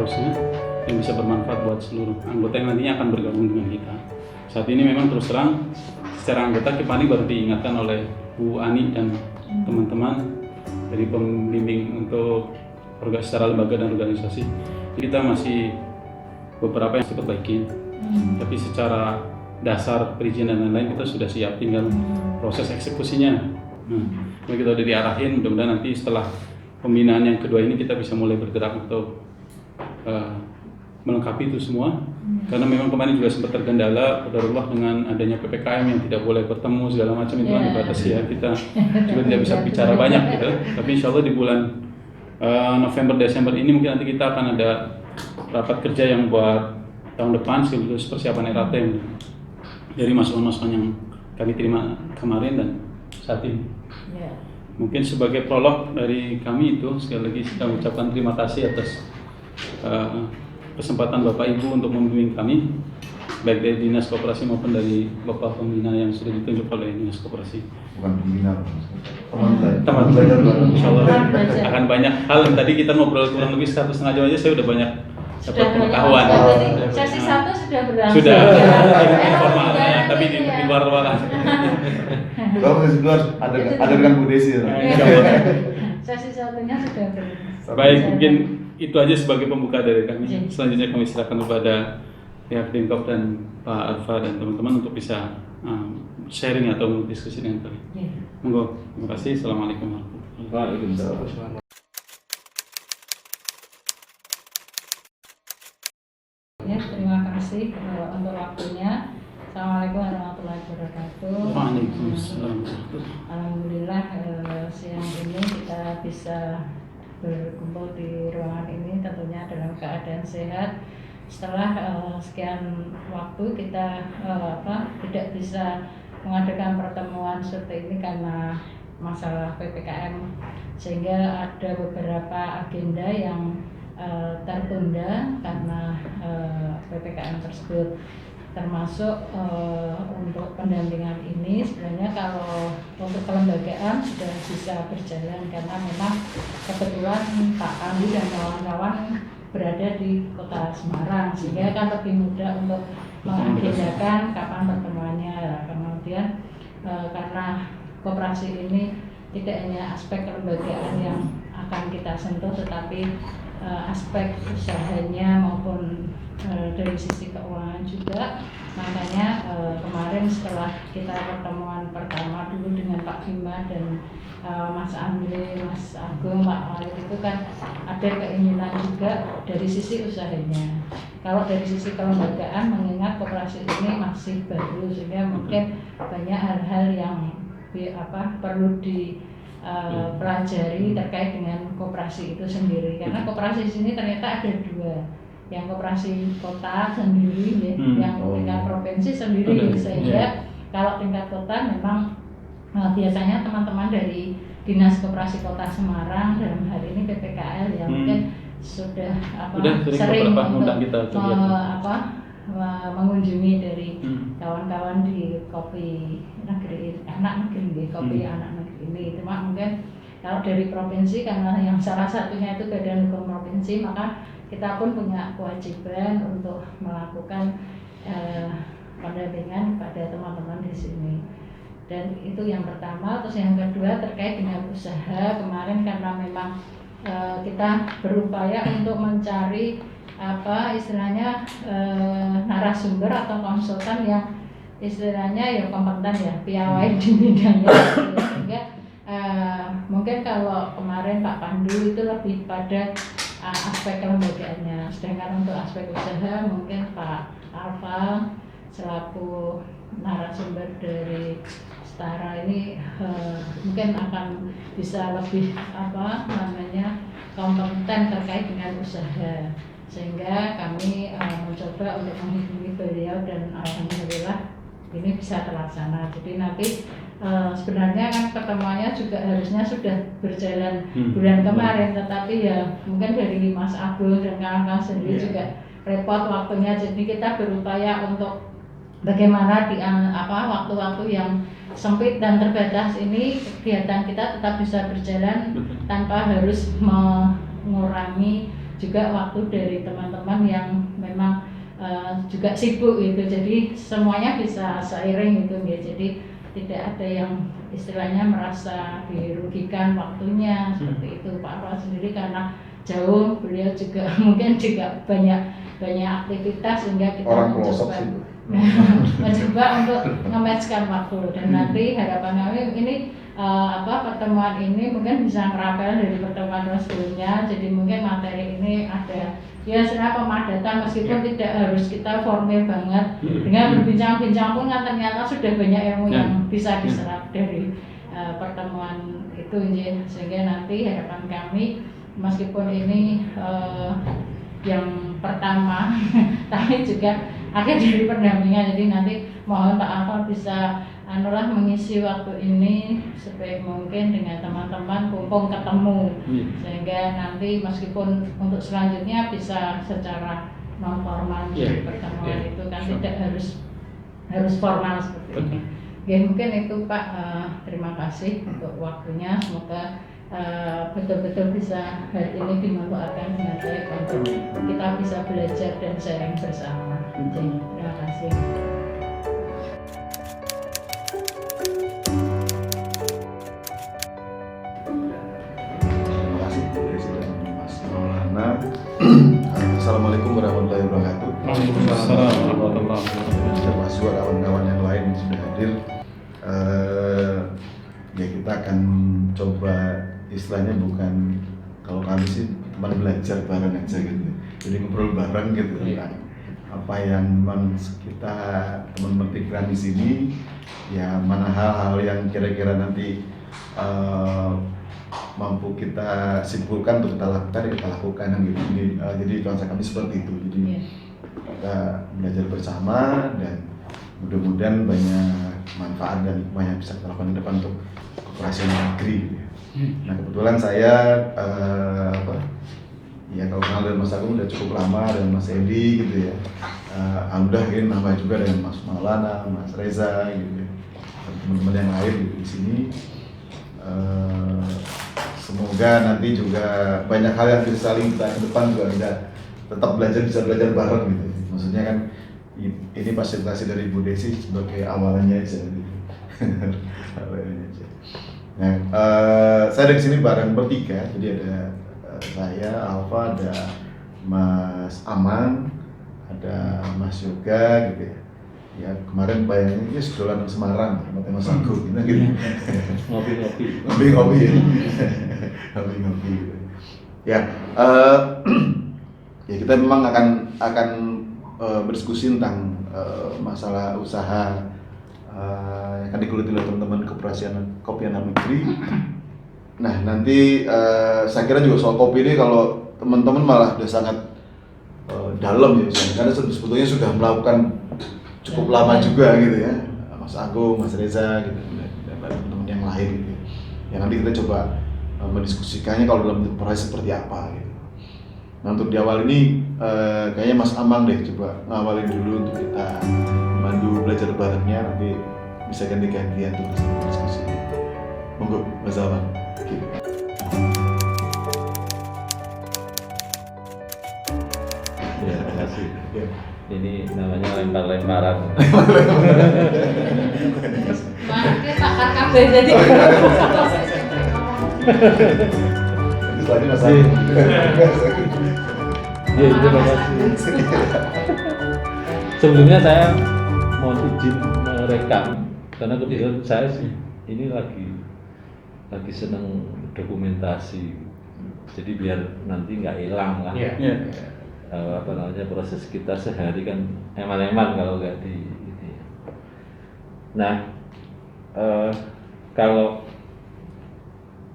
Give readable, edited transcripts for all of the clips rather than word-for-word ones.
seterusnya yang bisa bermanfaat buat seluruh anggota yang nantinya akan bergabung dengan kita. Saat ini memang terus terang secara anggota Kipani baru diingatkan oleh Bu Ani dan teman-teman dari pembimbing untuk secara lembaga dan organisasi. Kita masih beberapa yang diperbaiki, tapi secara dasar perizinan dan lain-lain kita sudah siap, tinggal proses eksekusinya. Kalau kita udah diarahin, mudah-mudahan nanti setelah pembinaan yang kedua ini kita bisa mulai bergerak untuk melengkapi itu semua. Karena memang kemarin juga sempat tergendala qadarullah dengan adanya PPKM yang tidak boleh bertemu segala macam, itu kan dibatasi ya, kita juga tidak bisa bicara banyak gitu. Tapi insya Allah di bulan November Desember ini mungkin nanti kita akan ada rapat kerja yang buat tahun depan sekaligus persiapan RAT yang dari masukan-masukan yang kami terima kemarin dan saat ini. Mungkin sebagai prolog dari kami itu sekali lagi kita ucapkan terima kasih atas kesempatan Bapak Ibu untuk membimbing kami, baik dari Dinas Koperasi maupun dari Bapak Pembina yang sudah ditunjuk oleh Dinas Koperasi. Bukan pembina, teman belajar. Insya Allah akan banyak hal yang tadi kita ngobrol kurang lebih 1,5 jam aja, saya udah banyak dapat pengetahuan. Sesi 1 sudah berlangsung. Sudah, informal, tapi di luar ruangan. Kalau sesi 2 ada dengan Bu Desi. Sesi 1-nya sudah berlangsung. Baik, mungkin itu aja sebagai pembuka dari kami. Selanjutnya kami silakan kepada pihak Dinkop dan Pak Arfa dan teman-teman untuk bisa sharing atau diskusi dengan kami. Monggo, terima kasih. Assalamualaikum warahmatullahi wabarakatuh. Ya, terima kasih untuk waktunya. Assalamualaikum warahmatullahi wabarakatuh. Waalaikumsalam. Alhamdulillah siang ini kita bisa berkumpul di ruangan ini tentunya dalam keadaan sehat. Setelah sekian waktu kita tidak bisa mengadakan pertemuan seperti ini karena masalah PPKM, sehingga ada beberapa agenda yang tertunda karena PPKM tersebut, termasuk untuk pendampingan ini. Sebenarnya kalau untuk kelembagaan sudah bisa berjalan karena memang kebetulan Pak Pandu dan kawan-kawan berada di Kota Semarang, sehingga kan lebih mudah untuk mengagendakan kapan pertemuannya. Kemudian karena koperasi ini tidak hanya aspek kelembagaan yang akan kita sentuh, tetapi aspek usahanya maupun dari sisi keuangan juga. Makanya kemarin setelah kita pertemuan pertama dulu dengan Pak Bima dan Mas Andri, Mas Agung, Pak Walid, itu kan ada keinginan juga dari sisi usahanya. Kalau dari sisi kelembagaan, mengingat koperasi ini masih baru, sehingga mungkin banyak hal-hal yang perlu pelajari terkait dengan koperasi itu sendiri. Karena koperasi di sini ternyata ada dua, yang koperasi kota sendiri, yang tingkat provinsi sendiri. Sehingga kalau tingkat kota memang biasanya teman-teman dari Dinas Koperasi Kota Semarang, dalam hari ini PPKL, yang mungkin sudah sering untuk mengunjungi dari kawan-kawan di kopi negeri anak negeri, kopi anak negeri ini. Cuma mungkin kalau dari provinsi, karena yang salah satunya itu Badan Hukum Provinsi, maka kita pun punya kewajiban untuk melakukan pendampingan pada teman-teman di sini. Dan itu yang pertama. Terus yang kedua terkait dengan usaha. Kemarin karena memang kita berupaya untuk mencari narasumber atau konsultan yang istilahnya ya kompeten ya, piawai di bidangnya. Sehingga mungkin kalau kemarin Pak Pandu itu lebih pada aspek kelembagaannya, sedangkan untuk aspek usaha mungkin Pak Alfa selaku narasumber dari Setara ini mungkin akan bisa lebih kompeten terkait dengan usaha, sehingga kami mencoba untuk menghubungi beliau dan alhamdulillah ini bisa terlaksana. Jadi nanti sebenarnya kan pertemuannya juga harusnya sudah berjalan bulan kemarin, tetapi ya mungkin dari Mas Abdul dan kawan-kawan sendiri juga repot waktunya. Jadi kita berupaya untuk bagaimana di waktu-waktu yang sempit dan terbatas ini kegiatan kita tetap bisa berjalan tanpa harus mengurangi juga waktu dari teman-teman yang memang juga sibuk gitu, jadi semuanya bisa seiring gitu ya. Jadi tidak ada yang istilahnya merasa dirugikan waktunya seperti itu. Pak Arwah sendiri karena jauh, beliau juga mungkin juga banyak aktivitas sehingga kita Orang pelosok mencoba sih. mencoba untuk nge-matchkan waktu. Dan nanti harapan kami ini pertemuan ini mungkin bisa merapel dari pertemuan sebelumnya. Jadi mungkin materi ini ada ya sebenarnya pemadatan, meskipun tidak harus kita formal banget. Dengan berbincang-bincang pun kan ternyata sudah banyak ilmu yang bisa diserap dari pertemuan itu ya. Sehingga nanti harapan kami meskipun ini yang pertama tapi juga akhir dari pendampingan, jadi nanti mohon Pak Alfa bisa mengisi waktu ini sebaik mungkin dengan teman-teman, mumpung ketemu, sehingga nanti meskipun untuk selanjutnya bisa secara non formal di pertemuan itu kan tidak harus formal seperti ini. Ya, mungkin itu Pak, terima kasih untuk waktunya, semoga betul-betul bisa hari ini dimanfaatkan dengan baik untuk kita bisa belajar dan sharing bersama. Terima kasih. Terima kasih Bu Desi dan Mas Maulana. Assalamualaikum warahmatullahi wabarakatuh. Waalaikumsalam warahmatullahi wabarakatuh. Termasuk kawan-kawan yang lain yang sudah hadir. Ya kita akan coba, istilahnya bukan, kalau kami sih teman belajar bareng aja gitu. Jadi ngobrol bareng gitu tentang apa yang memang kita teman-teman pikiran di sini, ya mana hal-hal yang kira-kira nanti mampu kita simpulkan untuk kita lakukan, ya kita lakukan gitu. Jadi konsep kami seperti itu. Jadi kita belajar bersama dan mudah-mudahan banyak manfaat dan hikmah yang bisa kita lakukan ke depan untuk koperasi negeri gitu ya. Nah kebetulan saya ya kalau kenal dengan Mas Agung udah cukup lama, dan Mas Edi gitu ya. Alhamdulillah ini nambah juga dengan Mas Maulana, Mas Reza gitu ya, dan teman-teman yang lain gitu di sini. Semoga nanti juga banyak hal yang bisa saling kita ke depan juga kita tetap bisa belajar bareng gitu. Maksudnya kan ini fasilitasi dari Bu Desi sebagai awalannya aja gitu. Awalannya aja. Nah, saya di sini bareng bertiga, jadi ada saya, Alfa, ada Mas Aman, ada Mas Yoga gitu ya. Ya kemarin bayangin ini sekolah di Semarang, tempatnya Mas Agung gitu. Ngopi-ngopi ya. Ngopi-ngopi gitu. Ya, ya kita memang akan berdiskusi tentang masalah usaha yang akan digeluti oleh teman-teman kopi anak negeri. Nah nanti saya kira juga soal kopi ini kalau teman-teman malah sudah sangat dalam ya, karena sebetulnya sudah melakukan cukup lama juga gitu ya, Mas Agung, Mas Reza gitu, dan teman-teman yang lain gitu. Ya nanti kita coba mendiskusikannya kalau dalam bentuk proses seperti apa gitu. Nah untuk di awal ini kayaknya Mas Amang deh coba ngawalin dulu untuk kita mandu belajar barengnya, nanti bisa ganti-gantian untuk diskusi. Monggo Mas Amang. Ya, terima kasih. Ini namanya lempar-lemparan. Makanya pakar kabeh jadi. Lagi Mas Agung. Ya, terima kasih. Sebelumnya saya mohon izin merekam karena kebetulan saya sih ini lagi seneng dokumentasi. Jadi biar nanti nggak hilang lah. Proses kita sehari kan eman-eman kalau nggak di ini. Nah, kalau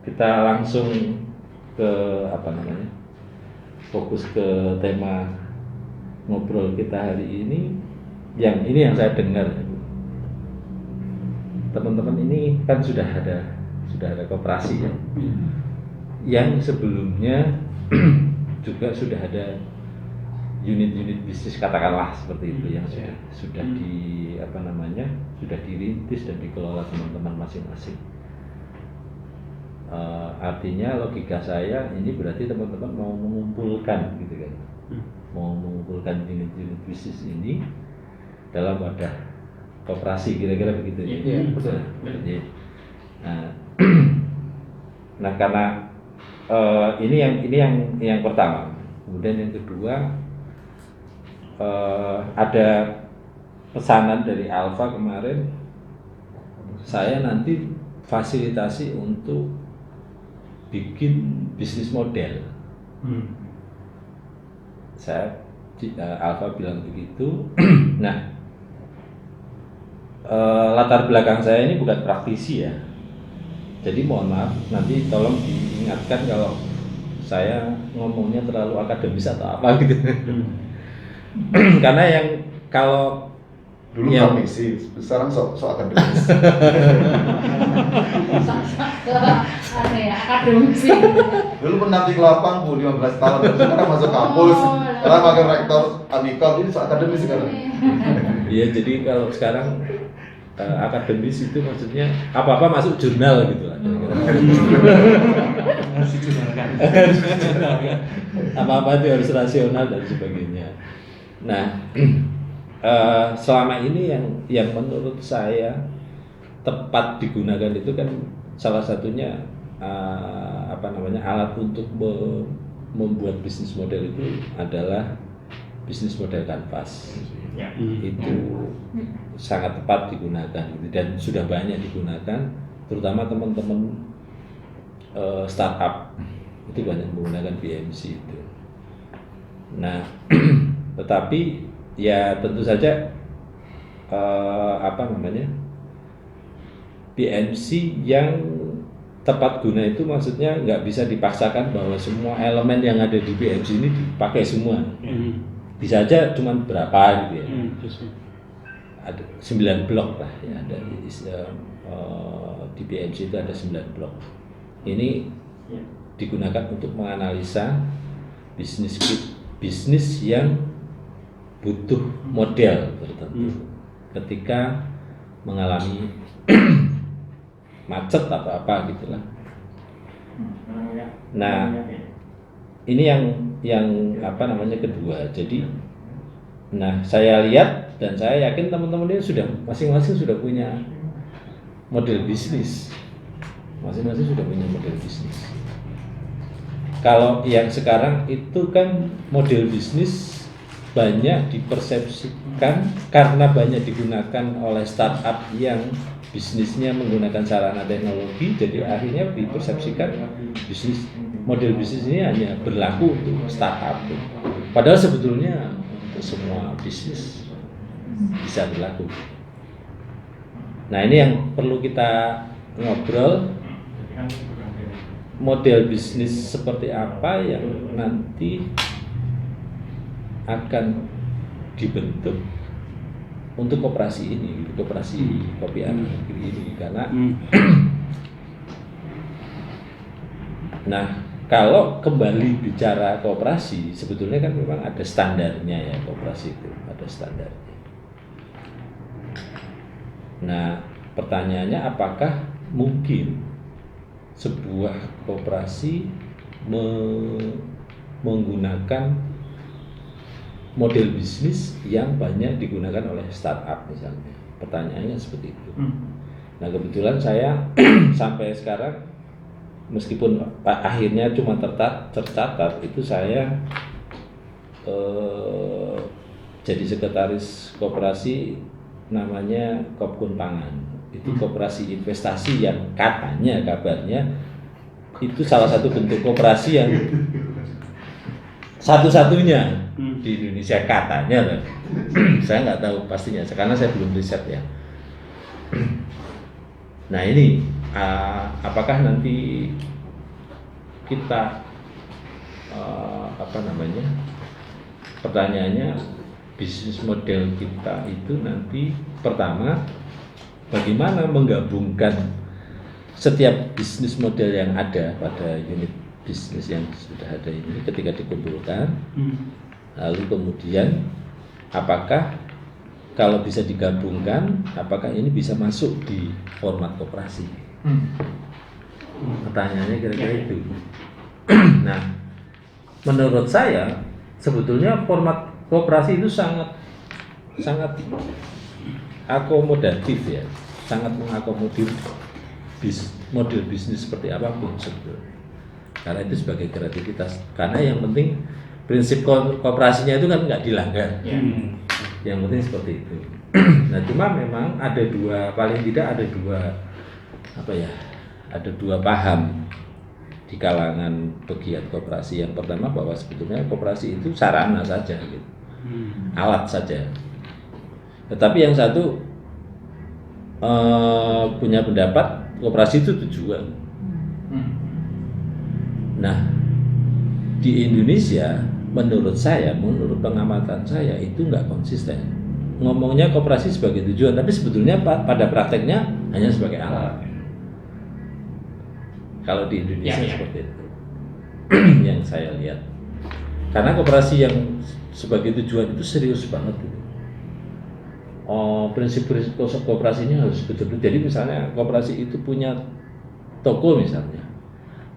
kita langsung ke fokus ke tema ngobrol kita hari ini, yang saya dengar, teman-teman ini kan sudah ada koperasi ya, yang sebelumnya juga sudah ada unit-unit bisnis katakanlah seperti itu yang sudah sudah dirintis dan dikelola teman-teman masing-masing. Artinya logika saya ini berarti teman-teman mau mengumpulkan gitu kan, mau mengumpulkan unit-unit bisnis ini dalam wadah koperasi, kira-kira begitu ya. Iya, Betul. Jadi, nah karena ini yang pertama. Kemudian yang kedua, ada pesanan dari Alfa kemarin, saya nanti fasilitasi untuk bikin bisnis model. Alfa bilang begitu. Nah, latar belakang saya ini bukan praktisi ya. Jadi mohon maaf, nanti tolong diingatkan kalau saya ngomongnya terlalu akademis atau apa gitu. Karena yang kalau Dulu praktisi, sekarang sok akademis. Akademisi. Dulu pendamping lapang 15 tahun, terus sekarang masuk kampus. Sekarang pakai rektor Amikal, ini sok akademis sekarang. Iya, jadi kalau sekarang akademis itu maksudnya apa-apa masuk jurnal gitu lah. Harus dijurnalkan. Apa-apa itu harus rasional dan sebagainya. Nah, selama ini yang menurut saya tepat digunakan itu kan salah satunya alat untuk membuat bisnis model itu adalah bisnis model kanvas. Itu sangat tepat digunakan dan sudah banyak digunakan, terutama teman-teman startup itu banyak menggunakan BMC itu. Nah, tetapi ya tentu saja BMC yang tepat guna itu maksudnya nggak bisa dipaksakan bahwa semua elemen yang ada di BMC ini dipakai semua. Bisa aja cuma berapa gitu ya. Ada 9 blok lah ya, ada di BMC itu ada 9 blok. Ini digunakan untuk menganalisa bisnis yang butuh model tertentu ketika mengalami macet atau apa gitulah. Nah, ini yang kedua. Jadi, nah saya lihat dan saya yakin teman-teman ini sudah masing-masing sudah punya model bisnis. Masing-masing sudah punya model bisnis. Kalau yang sekarang itu kan model bisnis banyak dipersepsikan karena banyak digunakan oleh startup yang bisnisnya menggunakan sarana teknologi, jadi akhirnya dipersepsikan model bisnis ini hanya berlaku untuk startup. Padahal sebetulnya untuk semua bisnis bisa berlaku. Nah, ini yang perlu kita ngobrol, model bisnis seperti apa yang nanti akan dibentuk untuk koperasi ini, koperasi kopi anak negeri ini, karena nah kalau kembali bicara koperasi, sebetulnya kan memang ada standarnya ya, koperasi itu ada standarnya. Nah, pertanyaannya apakah mungkin sebuah koperasi menggunakan model bisnis yang banyak digunakan oleh startup misalnya? Pertanyaannya seperti itu. Nah, kebetulan saya sampai sekarang meskipun akhirnya cuma tercatat itu saya jadi sekretaris koperasi namanya Kopkun Pangan. Itu koperasi investasi yang katanya kabarnya itu salah satu bentuk koperasi yang satu-satunya di Indonesia katanya. Saya nggak tahu pastinya karena saya belum riset ya. Nah, ini apakah nanti kita pertanyaannya bisnis model kita itu nanti pertama bagaimana menggabungkan setiap bisnis model yang ada pada unit bisnis yang sudah ada ini ketika dikumpulkan, lalu kemudian apakah kalau bisa digabungkan, apakah ini bisa masuk di format koperasi? Pertanyaannya kira-kira itu. Nah, menurut saya sebetulnya format koperasi itu sangat akomodatif ya, sangat mengakomodir model bisnis seperti apapun sebetulnya. Karena itu sebagai kreativitas. Karena yang penting prinsip kooperasinya itu kan nggak dilanggar. Yang penting seperti itu. Nah, cuma memang paling tidak ada dua paham di kalangan pegiat koperasi. Yang pertama bahwa sebetulnya koperasi itu sarana saja, gitu. Alat saja. Tetapi yang satu punya pendapat koperasi itu tujuan. Nah, di Indonesia menurut pengamatan saya itu nggak konsisten. Ngomongnya koperasi sebagai tujuan, tapi sebetulnya pada prakteknya hanya sebagai alat. Kalau di Indonesia seperti itu, yang saya lihat. Karena koperasi yang sebagai tujuan itu serius banget gitu. Prinsip-prinsip kooperasinya harus betul-betul. Jadi misalnya kooperasi itu punya toko misalnya,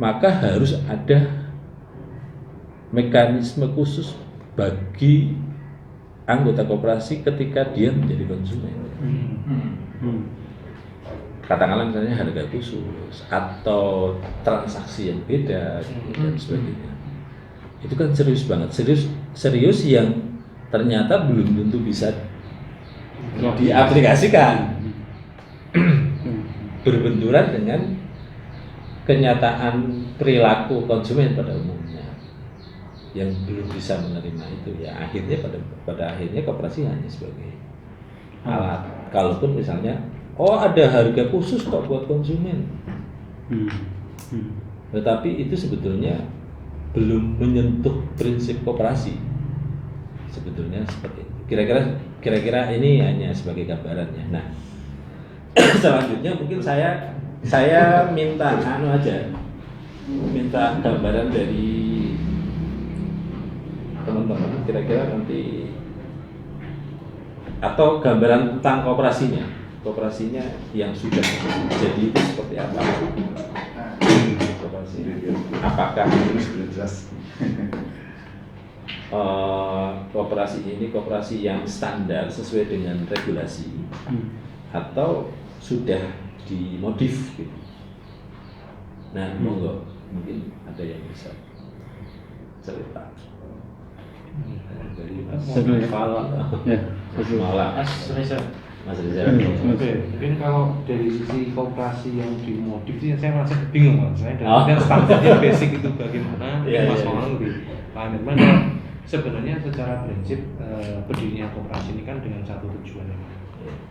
maka harus ada mekanisme khusus bagi anggota koperasi ketika dia menjadi konsumen. Katakanlah misalnya harga khusus atau transaksi yang beda dan sebagainya. Itu kan serius banget, serius yang ternyata belum tentu bisa diaplikasikan. Berbenturan dengan kenyataan perilaku konsumen pada umumnya yang belum bisa menerima itu, ya akhirnya pada akhirnya koperasi hanya sebagai alat. Kalaupun misalnya ada harga khusus kok buat konsumen, tetapi itu sebetulnya belum menyentuh prinsip koperasi. Sebetulnya seperti itu. Kira-kira ini hanya sebagai gambarannya. Nah, selanjutnya mungkin saya minta minta gambaran dari teman-teman, kira-kira nanti atau gambaran tentang kooperasinya yang sudah jadi itu seperti apa? Apakah kooperasi ini kooperasi yang standar sesuai dengan regulasi atau sudah dimodif gitu? Nah, monggo, mungkin ada yang bisa cerita. Dari Mas Reza. Mungkin kalau dari sisi koperasi yang dimodif itu saya merasa bingung Mas. Saya dan standarnya basic itu bagaimana Mas Malang lebih paham. Sebenarnya secara prinsip berdirinya koperasi ini kan dengan satu tujuan,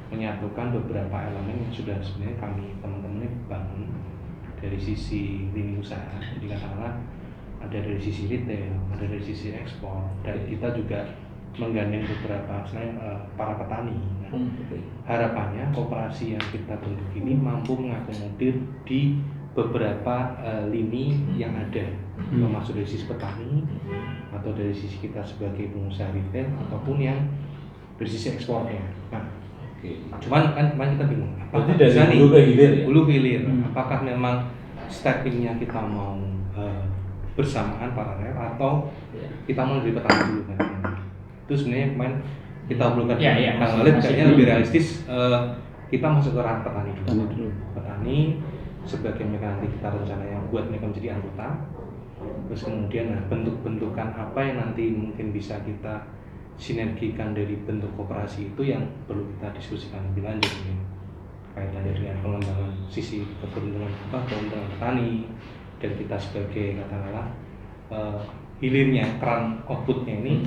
menyatukan beberapa elemen yang sudah sebenarnya kami teman-teman ini bangun dari sisi lini usaha. Jadi katakanlah ada dari sisi retail, ada dari sisi ekspor, dan kita juga menggandeng beberapa para petani. Nah, harapannya koperasi yang kita bentuk ini mampu mengakomodir di beberapa lini yang ada, termasuk dari sisi petani atau dari sisi kita sebagai pengusaha retail ataupun yang dari sisi ekspornya. Nah, cuman kita bingung. Apakah bisa nih hulu ke hilir? Apakah memang steppingnya kita mau bersamaan paralel atau kita mau dari petani dulu kan? Itu sebenarnya kemarin kita obrolkan Kang Walid kayaknya lebih realistis kita masuk ke ranah petani dulu. Petani sebagai mereka nanti kita rencana yang buat mereka menjadi anggota, terus kemudian bentuk-bentukan apa yang nanti mungkin bisa kita sinergikan dari bentuk koperasi itu yang perlu kita diskusikan lebih lanjut mungkin kaitannya dengan pengembangan sisi keuntungan petani dan kita sebagai katakanlah hilirnya keran outputnya ini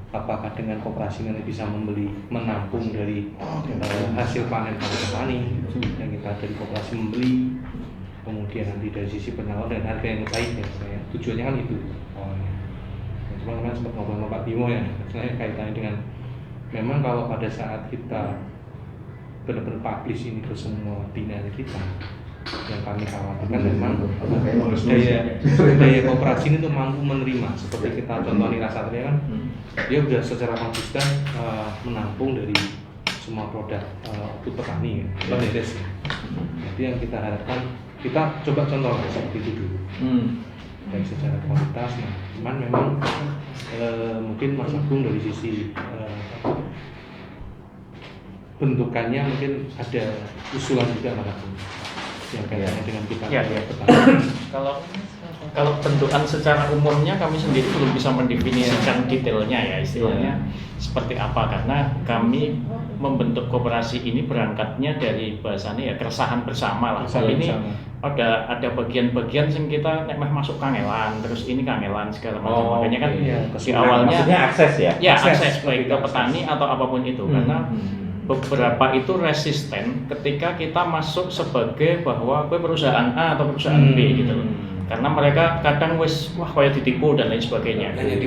apakah dengan koperasi nanti bisa menampung dari hasil panen para petani yang kita dari koperasi membeli, kemudian nanti dari sisi penyaluran dan harga yang baik ya, tujuannya kan itu awalnya. Cuma kan sempat ngobrol sama Pak Bimo ya, sebenarnya kaitannya dengan memang kalau pada saat kita benar-benar publish ini ke semua binaan kita, yang kami khawatirkan memang daya koperasi ini tuh mampu menerima seperti kita contoh Nira Satria kan dia udah secara konsisten menampung dari semua produk output petani ya, beres ya. Jadi yang kita harapkan kita coba contoh lah seperti itu dulu dari secara kualitas. Nah, cuman memang mungkin Mas Agung dari sisi bentukannya mungkin ada usulan juga Mas Agung yang kaitannya dengan kita Kalau bentukan secara umumnya kami sendiri belum bisa mendefinisikan detailnya ya istilahnya seperti apa, karena kami membentuk koperasi ini berangkatnya dari bahasanya ya keresahan bersama lah. Ini ada bagian-bagian yang kita nek masuk kangelan, terus ini kangelan segala macam. Makanya kan di awalnya maksudnya akses ya? Ya akses baik ke petani atau apapun itu, karena beberapa itu resisten ketika kita masuk sebagai bahwa gue perusahaan A atau perusahaan B gitu loh. Karena mereka kadang wah kayak ditipu dan lain sebagainya. hanya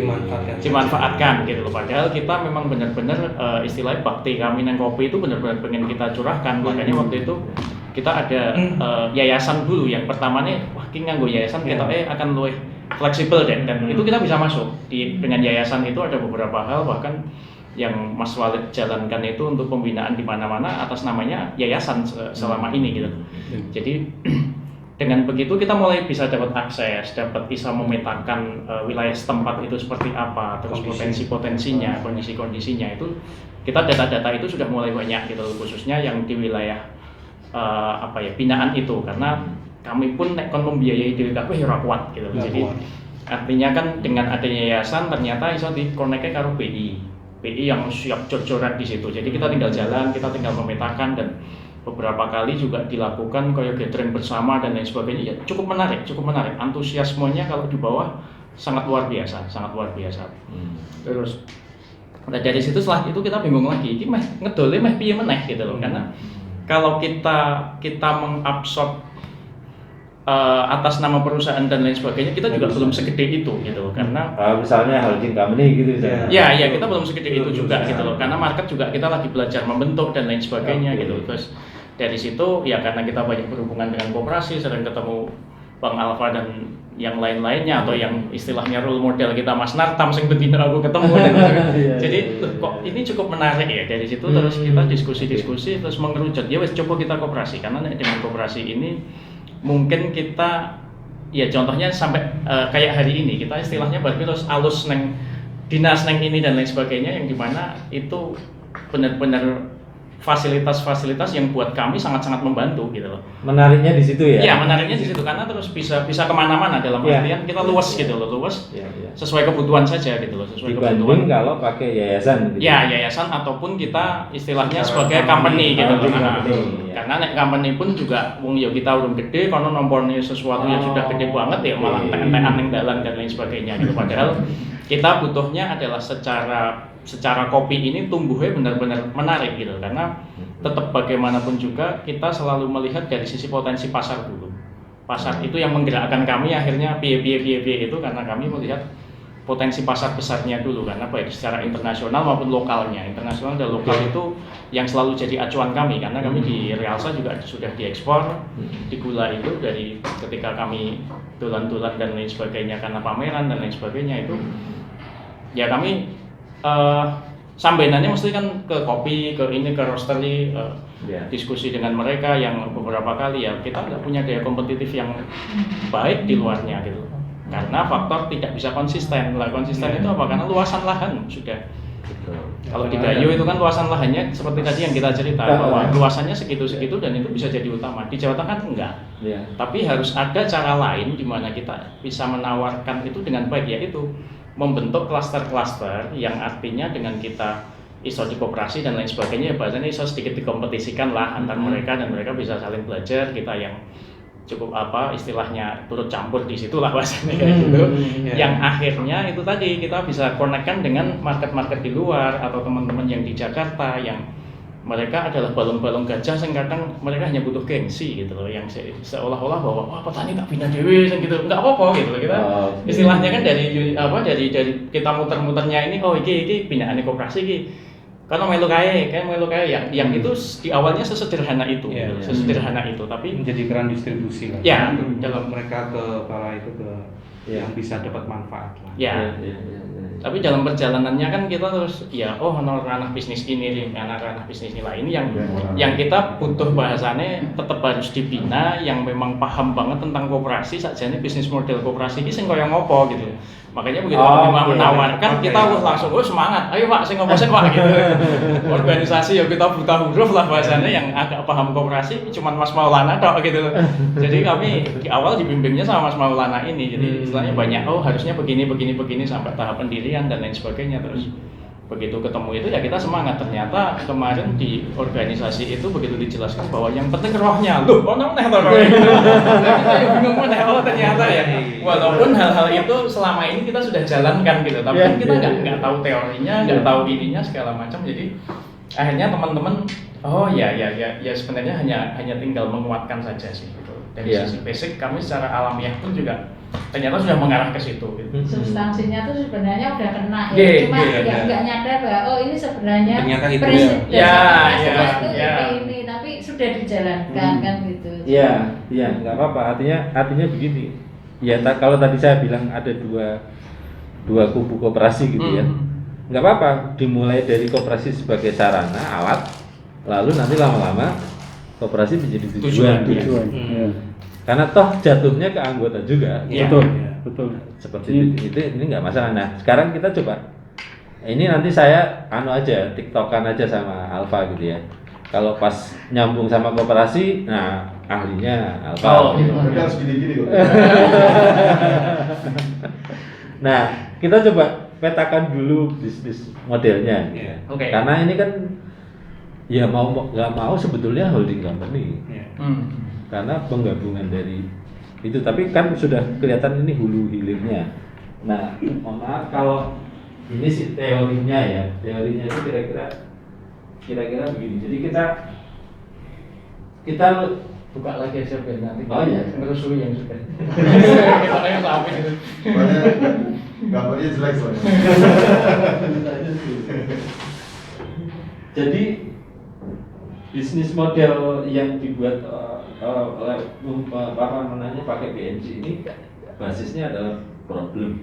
Dimanfaatkan gitu loh. Padahal kita memang benar-benar istilahnya bakti kami nang kopi itu benar-benar pengen kita curahkan. Makanya waktu itu kita ada yayasan dulu yang pertama nih, wah ki nganggo yayasan kita akan lebih fleksibel dan itu kita bisa masuk. Dengan yayasan itu ada beberapa hal bahkan yang Mas Walid jalankan itu untuk pembinaan di mana-mana atas namanya yayasan selama ini gitu. Jadi dengan begitu kita mulai bisa dapat akses, dapat bisa memetakan wilayah setempat itu seperti apa, terus potensi-potensinya, kondisi-kondisinya itu kita data-data itu sudah mulai banyak gitu, khususnya yang di wilayah binaan itu, karena kami pun nek kon membiayai diri kabeh ora kuat gitu. Jadi artinya kan dengan adanya yayasan ternyata iso dikonekke karo BI yang siap jor-joran di situ. Jadi kita tinggal jalan, kita tinggal memetakan dan beberapa kali juga dilakukan kayak gathering bersama dan lain sebagainya. Ya cukup menarik. Antusiasmenya kalau di bawah sangat luar biasa. Terus nah dari situ setelah itu kita bingung lagi, ini ngedole piye meneh gitu loh. Karena kalau kita mengabsorb atas nama perusahaan dan lain sebagainya, kita juga belum segede itu gitu loh. Karena misalnya holding company gitu ya kita belum segede itu juga gitu loh. Karena market juga kita lagi belajar membentuk dan lain sebagainya gitu. Terus dari situ ya karena kita banyak berhubungan dengan koperasi, sering ketemu Bang Alfa dan yang lain-lainnya, atau yang istilahnya role model kita Mas Nartam sing betina aku ketemu dan jadi kok ini cukup menarik ya. Dari situ terus kita diskusi terus mengerucut ya wes coba kita koperasi, karena dengan koperasi ini mungkin kita ya contohnya sampai kayak hari ini kita istilahnya berarti terus alus neng dinas neng ini dan lain sebagainya, yang dimana itu benar-benar fasilitas-fasilitas yang buat kami sangat-sangat membantu gitu loh. Menariknya di situ ya? Iya, menariknya di situ karena terus bisa kemana-mana dalam artian kita luas gitu loh, sesuai kebutuhan saja gitu loh, sesuai kebutuhan. Kalau pakai yayasan gitu. Ya, yayasan ataupun kita istilahnya sebagai company gitu loh. Karena nek company pun juga wong ya kita urung gede, kono nompornya sesuatu yang sudah gede banget ya malah tek-tekan ning dalan dan lain sebagainya gitu. Padahal kita butuhnya adalah secara kopi ini tumbuhnya benar-benar menarik gitu, karena tetap bagaimanapun juga kita selalu melihat dari sisi potensi pasar dulu. Pasar itu yang menggerakkan kami akhirnya piye itu, karena kami melihat potensi pasar besarnya dulu, karena baik secara internasional maupun lokalnya. Internasional dan lokal itu yang selalu jadi acuan kami, karena kami di Realsa juga sudah diekspor di gula itu dari ketika kami tulan-tulan dan lain sebagainya, karena pameran dan lain sebagainya itu ya kami sambenannya mesti kan ke kopi, ke roastery, diskusi dengan mereka yang beberapa kali ya kita nggak punya daya kompetitif yang baik di luarnya gitu, karena faktor tidak bisa konsisten. Itu apa? Karena luasan lahan sudah. Kalau di Gayo itu kan luasan lahannya seperti tadi yang kita cerita bahwa luasannya segitu-segitu dan itu bisa jadi utama. Di Jawa Tengah enggak. Tapi harus ada cara lain di mana kita bisa menawarkan itu dengan baik, yaitu membentuk klaster-klaster yang artinya dengan kita iso di koperasi dan lain sebagainya, bahasanya iso sedikit dikompetisikan lah antar mereka, dan mereka bisa saling belajar, kita yang cukup istilahnya turut campur di situ lah bahasanya kayak gitu. Yang akhirnya itu tadi kita bisa konekkan dengan market-market di luar atau teman-teman yang di Jakarta yang mereka adalah balong-balong gajah yang kadang mereka hanya butuh gengsi gitu loh, yang seolah-olah bahwa wah petani tak bina dewe gitu, nggak apa-apa gitu loh. Kita istilahnya kan dari kita muter-muternya ini iki binaan koperasi iki karena melu kaya yang itu di awalnya sesederhana itu, sesederhana itu, tapi menjadi keran distribusi lah. Ya, dalam mereka ke para itu ke yang bisa dapat manfaat lah. Ya. Tapi dalam perjalanannya kan kita terus ya ranah bisnis ini nih, ranah bisnis ini lah. Ini yang kita butuh bahasannya tetap harus dibina, yang memang paham banget tentang koperasi. Sajane bisnis model koperasi ini sing koyo ngopo gitu. Makanya begitu Pak menawarkan, kita langsung semangat. Ayo Pak, sing ngopo sing Pak gitu. Organisasi ya kita buta huruf lah bahasanya, yang agak paham koperasi cuman Mas Maulana tok gitu. Jadi kami di awal dibimbingnya sama Mas Maulana ini. Jadi istilahnya banyak harusnya begini sampai tahap pendirian dan lain sebagainya. Terus begitu ketemu itu ya kita semangat. Ternyata kemarin di organisasi itu begitu dijelaskan bahwa yang penting rohnya. Loh, ono neh to gitu. Kita bingung meneh ternyata ya. Walaupun hal-hal itu selama ini kita sudah jalankan gitu, tapi kan kita nggak tahu teorinya, nggak tahu ininya segala macam. Jadi akhirnya teman-teman ya sebenarnya hanya tinggal menguatkan saja sih gitu. Dari sisi basic kami secara alamiah pun juga ternyata sudah mengarah ke situ gitu. Substansinya tuh sebenarnya udah kena ya, cuma nggak nyadar bahwa ini sebenarnya prinsip dasar ini, tapi sudah dijalankan kan gitu. Iya, nggak apa-apa. Artinya begini. Ya kalau tadi saya bilang ada dua kubu koperasi gitu ya. Nggak apa-apa. Dimulai dari koperasi sebagai sarana alat, lalu nanti lama-lama koperasi menjadi tujuan. Karena toh jatuhnya ke anggota juga. Betul. Seperti itu ini nggak masalah. Nah, sekarang kita coba. Ini nanti saya TikTokan aja sama Alfa gitu ya. Kalau pas nyambung sama koperasi, nah ahlinya Alfa. Mereka harus gini-gini kok. Nah, kita coba petakan dulu bisnis modelnya. Karena ini kan ya mau nggak mau sebetulnya holding company. Karena penggabungan dari itu, tapi kan sudah kelihatan ini hulu hilirnya. Nah, maaf kalau ini sih teorinya itu kira-kira begini. Jadi kita buka lagi aja biar nanti ngerusui yang sudah. Gambarnya jelek soalnya. Jadi bisnis model yang dibuat pakai BNC ini basisnya adalah problem.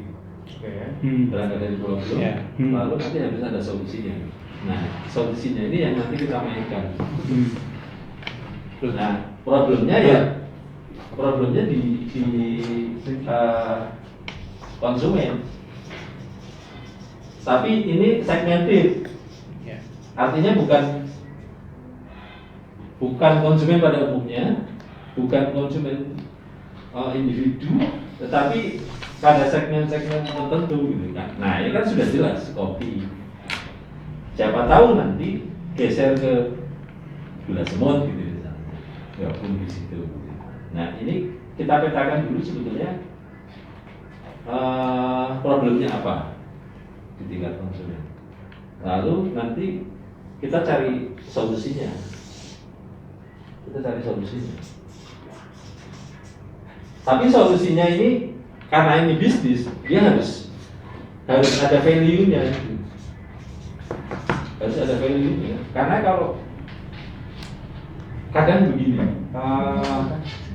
Berangkat dari problem, lalu nanti harus ada solusinya. Nah, solusinya ini yang nanti kita mainkan. Nah, problemnya di konsumen. Tapi ini segmented. Artinya bukan konsumen pada umumnya, bukan konsumen individu, tetapi pada segmen-segmen tertentu gitu kan. Nah, ini kan sudah jelas kopi. Siapa tahu nanti geser ke gula semut gitu misalnya. Gabung di situ. Nah, ini kita petakan dulu sebetulnya problemnya apa di tingkat konsumen. Lalu nanti kita cari solusinya. Tapi solusinya ini karena ini bisnis, dia harus ada value-nya. Harus ada value-nya. Karena kalau kadang begini,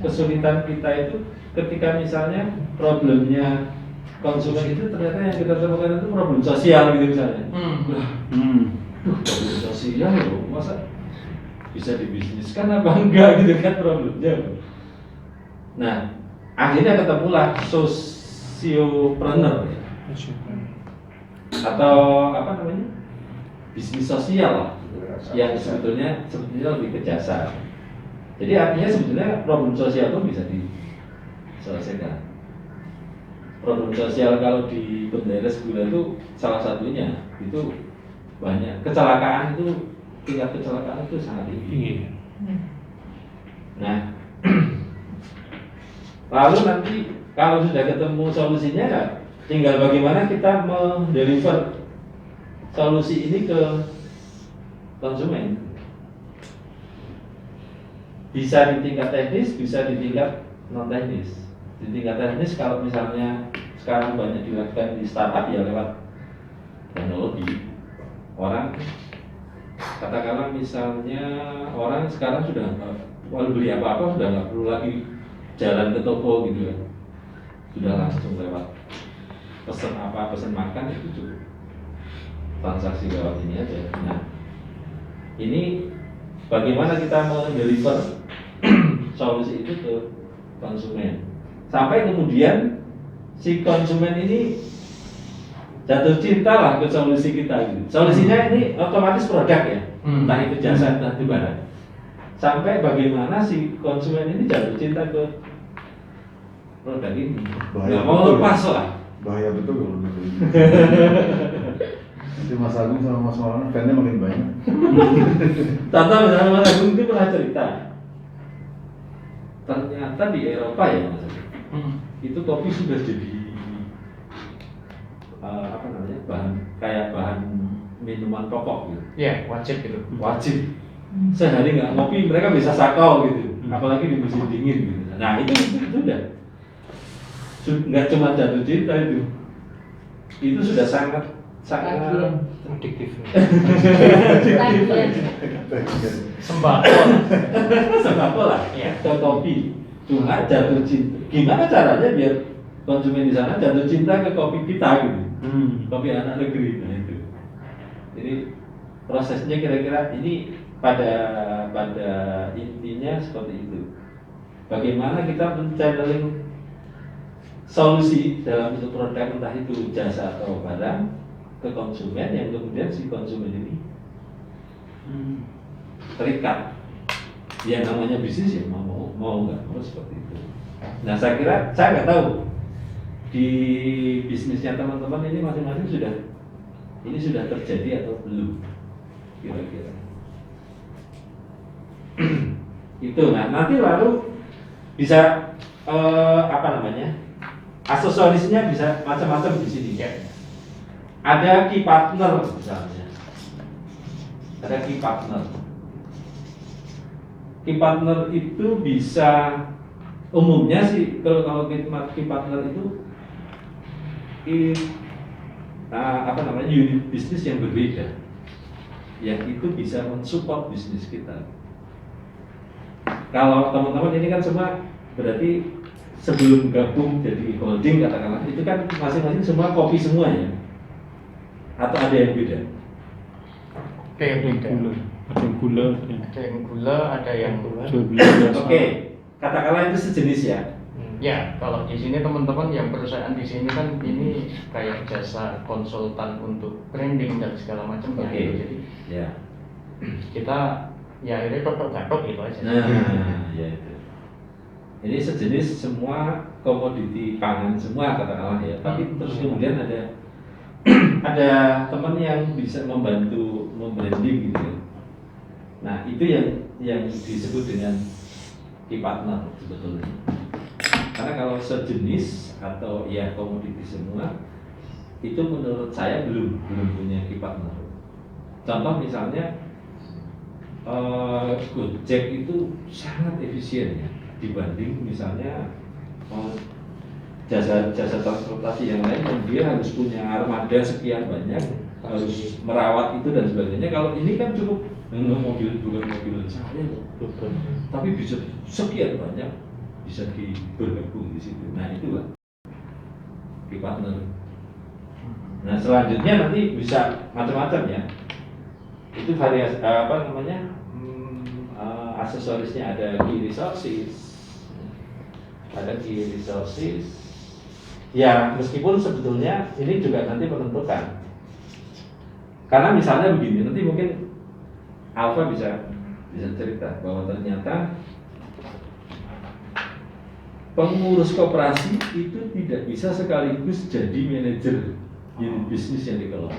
kesulitan kita itu ketika misalnya problemnya konsumen itu ternyata yang kita temukan itu problem sosial gitu misalnya. Problem sosial loh, masa bisa dibisniskan apa enggak gitu kan problemnya. Nah, akhirnya ketemulah sosiopreneur atau apa namanya, bisnis sosial lah, yang sebetulnya lebih ke jasa. Jadi artinya sebetulnya problem sosial pun bisa diselesaikan. Problem sosial kalau di Benderes Gula itu salah satunya itu banyak kecelakaan itu. Tingkat kecelakaan itu sangat tinggi. Nah, lalu nanti kalau sudah ketemu solusinya, tinggal bagaimana kita mendeliver solusi ini ke konsumen. Bisa di tingkat teknis, bisa di tingkat non teknis. Di tingkat teknis kalau misalnya sekarang banyak dilakukan di startup ya lewat teknologi. Orang katakanlah misalnya orang sekarang sudah kalau beli apa-apa sudah nggak perlu lagi jalan ke toko gitu ya, sudah langsung lewat pesen apa, pesen makan itu cukup transaksi lewat ini aja. Nah, ini bagaimana kita mendeliver solusi itu ke konsumen sampai kemudian si konsumen ini jatuh cinta lah ke solusi kita gitu. Solusinya ini otomatis produk ya, entah itu jasa entah itu barang. Sampai bagaimana si konsumen ini jatuh cinta ke produk ini, nggak mau lepas lah. Bahaya betul kalau begitu. Nanti Mas Agung sama Mas Maulana fan-nya makin banyak. Contoh misalnya Mas Agung itu pernah cerita, ternyata di Eropa ya Mas Agung, itu kopi sudah jadi apa namanya, bahan minuman pokok gitu. Iya, wajib gitu. Wajib. Sehari nggak ngopi mereka bisa sakau gitu, apalagi di musim dingin gitu. Nah itu sudah nggak cuma jatuh cinta itu sudah sangat Adiktif. Sembako lah Iya. ke kopi. Cuma jatuh cinta, gimana caranya biar konsumen di sana jatuh cinta ke kopi kita gitu, kopi anak negeri. Nah itu, jadi prosesnya kira-kira ini pada intinya seperti itu. Bagaimana kita men-channeling solusi dalam bentuk produk, entah itu jasa atau barang, ke konsumen yang kemudian si konsumen ini terikat. Ya namanya bisnis ya mau nggak mau seperti itu. Nah saya kira, saya nggak tahu di bisnisnya teman-teman ini masing-masing sudah terjadi atau belum kira-kira. Itu. Nah nanti lalu bisa apa namanya, aksesorisnya bisa macam-macam di sini ya. Ada key partner misalnya, ada key partner. Key partner itu bisa umumnya sih kalau key partner itu apa namanya, unit bisnis yang berbeda, yang itu bisa mensupport bisnis kita. Kalau teman-teman ini kan semua berarti sebelum gabung jadi holding katakanlah, itu kan masing-masing semua kopi semua ya, atau ada yang beda? Kayak beda. Ada yang gula, Ada yang gula, ada yang jual beli biasa. Oke, katakanlah itu sejenis ya. Ya, kalau di sini teman-teman yang perusahaan di sini kan ini kayak jasa konsultan untuk branding dan segala macamnya. Oke. Gitu. Jadi Ya. kita ya akhirnya gatok gitu aja. Nah, ya itu. Ini sejenis semua komoditi pangan semua katakanlah ya. Tapi terus kemudian ada teman yang bisa membantu membranding gitu. Nah itu yang disebut dengan key partner sebetulnya. Karena kalau sejenis atau ya komoditi semua itu menurut saya belum punya key partner. Contoh misalnya Gojek itu sangat efisien ya dibanding misalnya jasa transportasi yang lain yang dia harus punya armada sekian banyak, harus merawat itu dan sebagainya. Kalau ini kan cukup dengan bukan mobil saya, tapi bisa sekian banyak bisa bergabung di situ. Nah itulah key partner. Nah selanjutnya nanti bisa macam-macam ya. Itu variasi apa namanya, aksesorisnya ada key resources, ya meskipun sebetulnya ini juga nanti menentukan. Karena misalnya begini, nanti mungkin Alfa bisa cerita bahwa ternyata pengurus koperasi itu tidak bisa sekaligus jadi manajer unit bisnis yang dikelola.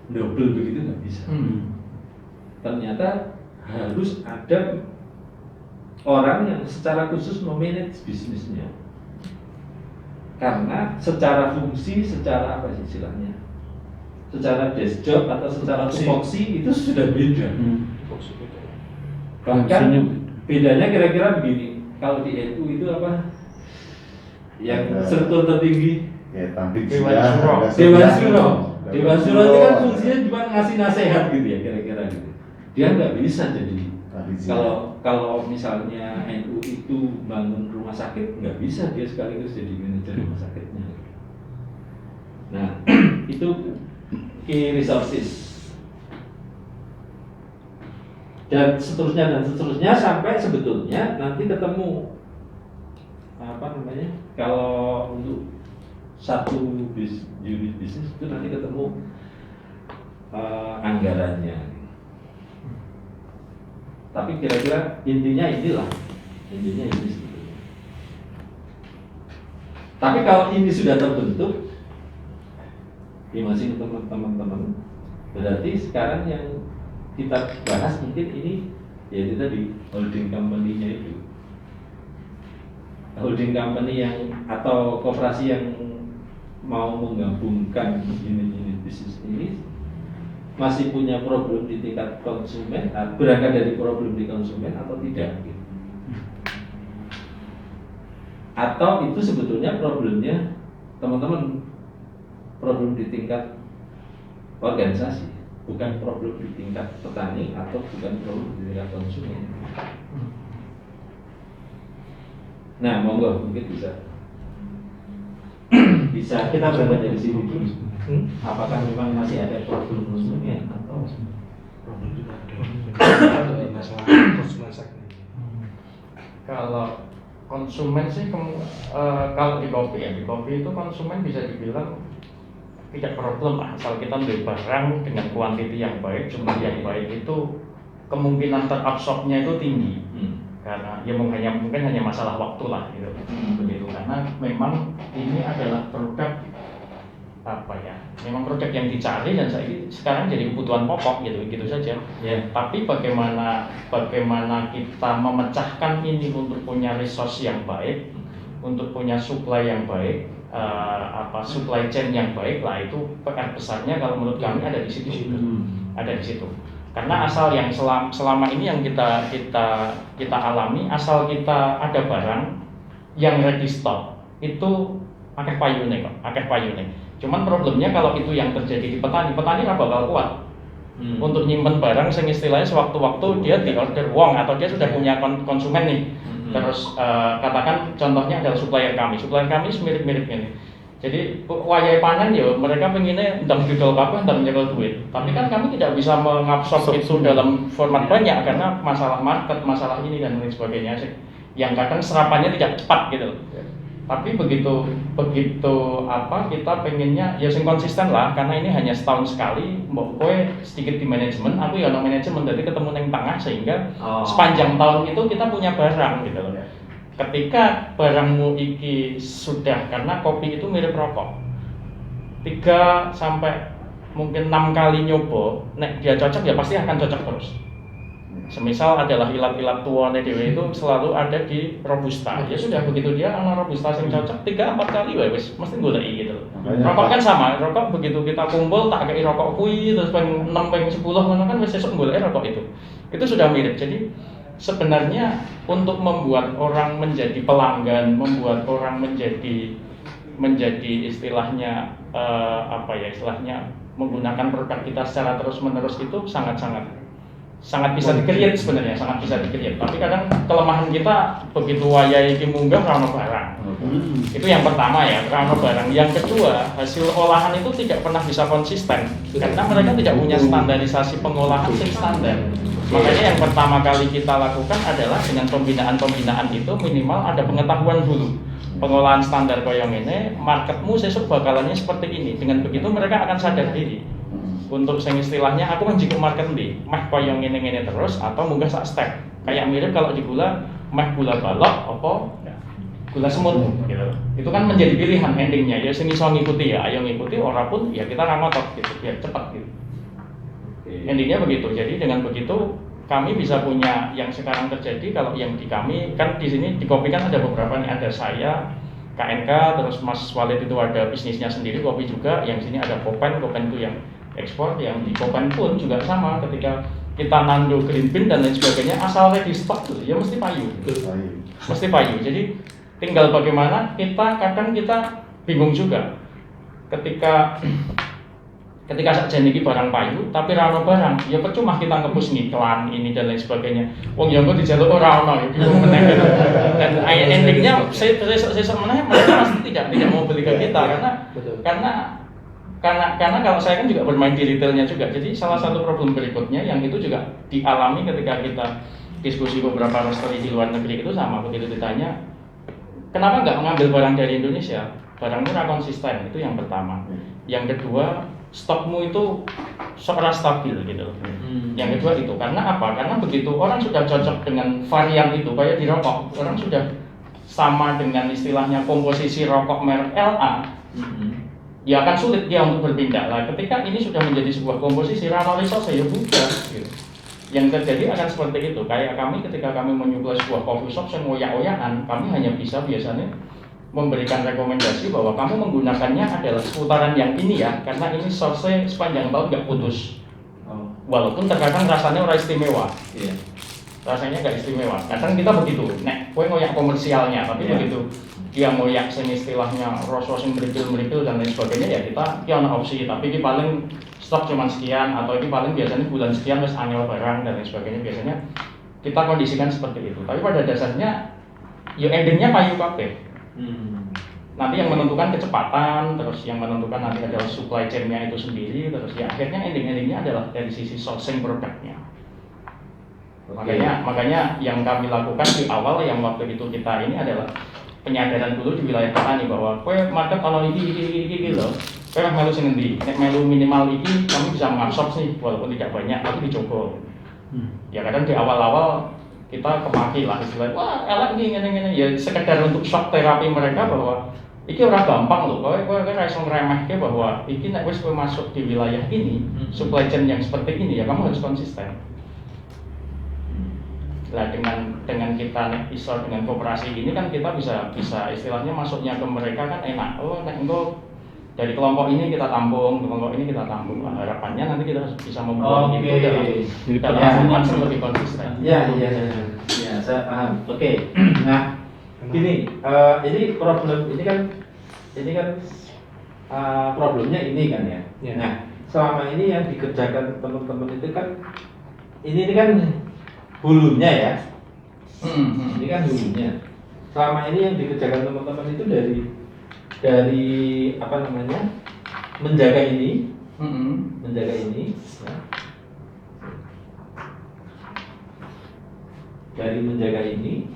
Double begitu nggak bisa. Ternyata harus ada orang yang secara khusus memanage bisnisnya. Karena secara fungsi, secara apa sih istilahnya, secara desk job atau secara tupoksi itu sudah beda. Bahkan bedanya kira-kira begini, kalau di NU itu apa yang struktur tertinggi? Ya, tampil Dewan Suro itu kan fungsinya cuma ngasih nasihat gitu ya, kira-kira gitu. Dia nggak bisa jadi. Kalau misalnya NU itu bangun rumah sakit, nggak bisa dia sekaligus jadi manajer rumah sakitnya. Nah, itu key resources. Dan seterusnya sampai sebetulnya nanti ketemu apa namanya, kalau untuk satu unit bisnis itu nanti ketemu anggarannya. Tapi kira-kira intinya ini sebetulnya. Tapi kalau ini sudah terbentuk di masing teman-teman, berarti sekarang yang kita bahas mungkin ini yaitu tadi holding company-nya itu, holding company yang atau koperasi yang mau menggabungkan unit-unit bisnis ini masih punya problem di tingkat konsumen, berangkat dari problem di konsumen atau tidak gitu. Atau itu sebetulnya problemnya teman-teman problem di tingkat organisasi, bukan problem di tingkat petani atau bukan problem di tingkat konsumen. Nah, monggo mungkin bisa kita berada di sini dulu. Apakah memang masih ada problem konsumen atau problem juga ada masalah konsumen segmen. Kalau konsumen sih kalau di kopi itu konsumen bisa dibilang tidak problem lah, asal kita beli barang dengan kuantiti yang baik, jumlah yang baik, itu kemungkinan terabsorbnya itu tinggi. Karena ya mungkin hanya masalah waktu lah gitu. Begitu, karena memang ini adalah produk memang produk yang dicari dan sekarang jadi kebutuhan pokok gitu saja. Yeah. Tapi bagaimana kita memecahkan ini untuk punya resource yang baik, untuk punya supply yang baik, supply chain yang baik lah, itu PR besarnya kalau menurut kami ada di situ. Ada di situ. Karena asal yang selama ini yang kita alami, asal kita ada barang yang ready stock itu akeh payune kok, akeh payune. Cuman problemnya kalau itu yang terjadi di petani ora bakal kuat untuk nyimpen barang sing istilahnya sewaktu-waktu dia diorder wong atau dia sudah punya konsumen nih. Terus katakan contohnya adalah supplier kami mirip-mirip ini. Jadi wayahe panen ya mereka pengennya ndang didol kabeh ndang nyekel duit. Tapi kan kami tidak bisa mengabsorb itu dalam format banyak karena masalah market, masalah ini dan lain sebagainya sih. Yang kadang serapannya tidak cepat gitu. Tapi begitu kita pengennya ya sing konsisten lah, karena ini hanya setahun sekali. Mbok kowe sedikit di manajemen, aku ya no manajemen, jadi ketemu neng tengah sehingga sepanjang tahun itu kita punya barang gitu loh. Ketika barangmu iki sudah, karena kopi itu mirip rokok, 3 sampai mungkin 6 kali nyoba, nek dia cocok ya pasti akan cocok terus. Semisal adalah ilat-ilat tuane dhewe itu selalu ada di robusta. Ya sudah, begitu dia ana robusta yang cocok 3-4 kali wis mesti goleki gitu. Rokok kan sama, rokok begitu kita kumpul tak kei rokok kuwi terus peng 6 peng 10 ngono kan wis sesuk goleki rokok itu. Itu sudah mirip. Jadi sebenarnya untuk membuat orang menjadi pelanggan, membuat orang menjadi istilahnya istilahnya menggunakan produk kita secara terus-menerus itu sangat bisa di-create sebenarnya, sangat bisa di-create. Tapi kadang kelemahan kita begitu wayahe iki munggah ora ono barang. Itu yang pertama ya, ora ono barang. Yang kedua, hasil olahan itu tidak pernah bisa konsisten karena mereka tidak punya standarisasi pengolahan yang standar. Makanya yang pertama kali kita lakukan adalah dengan pembinaan itu minimal ada pengetahuan dulu. Pengolahan standar koyo ngene, marketmu sesuk bakalannya seperti ini. Dengan begitu mereka akan sadar diri. Untuk sing istilahnya aku kan jika market ndi, meh koyo ngene-ngene terus atau munggah sak step. Kayak mirip kalau di gula, meh gula balok apa gula semut gitu. Itu kan menjadi pilihan endingnya. Ya sing iso ngikuti ya ayo ngikuti, ora pun ya kita ra ngotot gitu, biar cepat gitu. Endingnya begitu. Jadi dengan begitu kami bisa punya yang sekarang terjadi. Kalau yang di kami kan di sini di kopi kan ada beberapa nih, ada saya, KNK, terus Mas Walid itu ada bisnisnya sendiri kopi juga. Yang sini ada Kopen itu yang ekspor, yang di Kopen pun juga sama. Ketika kita nando green bean dan lain sebagainya, asal ready stock tuh ya mesti payu. Mesti payu. Jadi tinggal bagaimana kadang kita bingung juga. Ketika sakjane iki barang payu tapi ra ono barang, ya percuma kita ngepush ngiklan ini dan lain sebagainya. Wong ya engko dijaluk ora ono ya bingung meneh. Dan endingnya sesuk meneh mereka pasti tidak mau beli ke kita karena karena kalau saya kan juga bermain di retailnya juga, jadi salah satu problem berikutnya yang itu juga dialami ketika kita diskusi beberapa roastery di luar negeri itu sama, begitu ditanya kenapa nggak mengambil barang dari Indonesia, barangmu nggak konsisten, itu yang pertama. Yang kedua, stokmu itu secara stabil gitu. Yang kedua itu, karena apa? Karena begitu orang sudah cocok dengan varian itu, kayak di rokok, orang sudah sama dengan istilahnya komposisi rokok merek LA, ya akan sulit dia untuk berpindah lah. Ketika ini sudah menjadi sebuah komposisi, rano resource ya bubar gitu. Yang terjadi akan seperti itu. Kayak kami ketika kami menyuplai sebuah coffee shop yang oyak-oyakan, kami hanya bisa biasanya memberikan rekomendasi bahwa kamu menggunakannya adalah seputaran yang ini ya, karena ini source sepanjang tahun nggak putus. Walaupun terkadang rasanya orang istimewa. Rasanya nggak istimewa. Kadang kita begitu, nek kue ngoyak komersialnya, tapi begitu dia ngoyak istilahnya roasting meripil dan lain sebagainya, ya kita ada opsi, tapi ini paling stok cuma sekian, atau ini paling biasanya bulan sekian terus angel barang dan lain sebagainya, biasanya kita kondisikan seperti itu. Tapi pada dasarnya ya endingnya payu kabeh. Nanti yang menentukan kecepatan, terus yang menentukan nanti adalah supply chain-nya itu sendiri, terus ya akhirnya ending-endingnya adalah dari sisi sourcing produknya. Makanya yang kami lakukan di awal yang waktu itu kita ini adalah penyadaran dulu di wilayah petani bahwa kue market kalau ini loh, kue melu sing endi, nek melu minimal iki kami bisa mengabsorb sih walaupun tidak banyak, tapi dicoba. Ya kadang di awal-awal kita kemaki lah istilahnya, wah elek gini, ya sekedar untuk shock terapi mereka bahwa iki ora gampang loh, kowe ra iso ngremehke bahwa iki nek wis kowe masuk di wilayah ini, supply chain yang seperti ini ya kamu harus konsisten. Nah dengan kita iso dengan koperasi ini kan kita bisa istilahnya masuknya ke mereka kan enak. Oh nek engko dari kelompok ini kita tampung, kelompok ini kita tampung. Nah, harapannya nanti kita bisa membuat itu dalam format yang lebih konsisten. Ya, saya paham. Oke. Nah, gini, ini problem ini kan problemnya ini kan ya. Nah, selama ini yang dikerjakan teman-teman itu kan ini kan hulunya ya. Ini kan hulunya. Selama ini yang dikerjakan teman-teman itu dari apa namanya? Menjaga ini. Menjaga ini ya. Dari menjaga ini,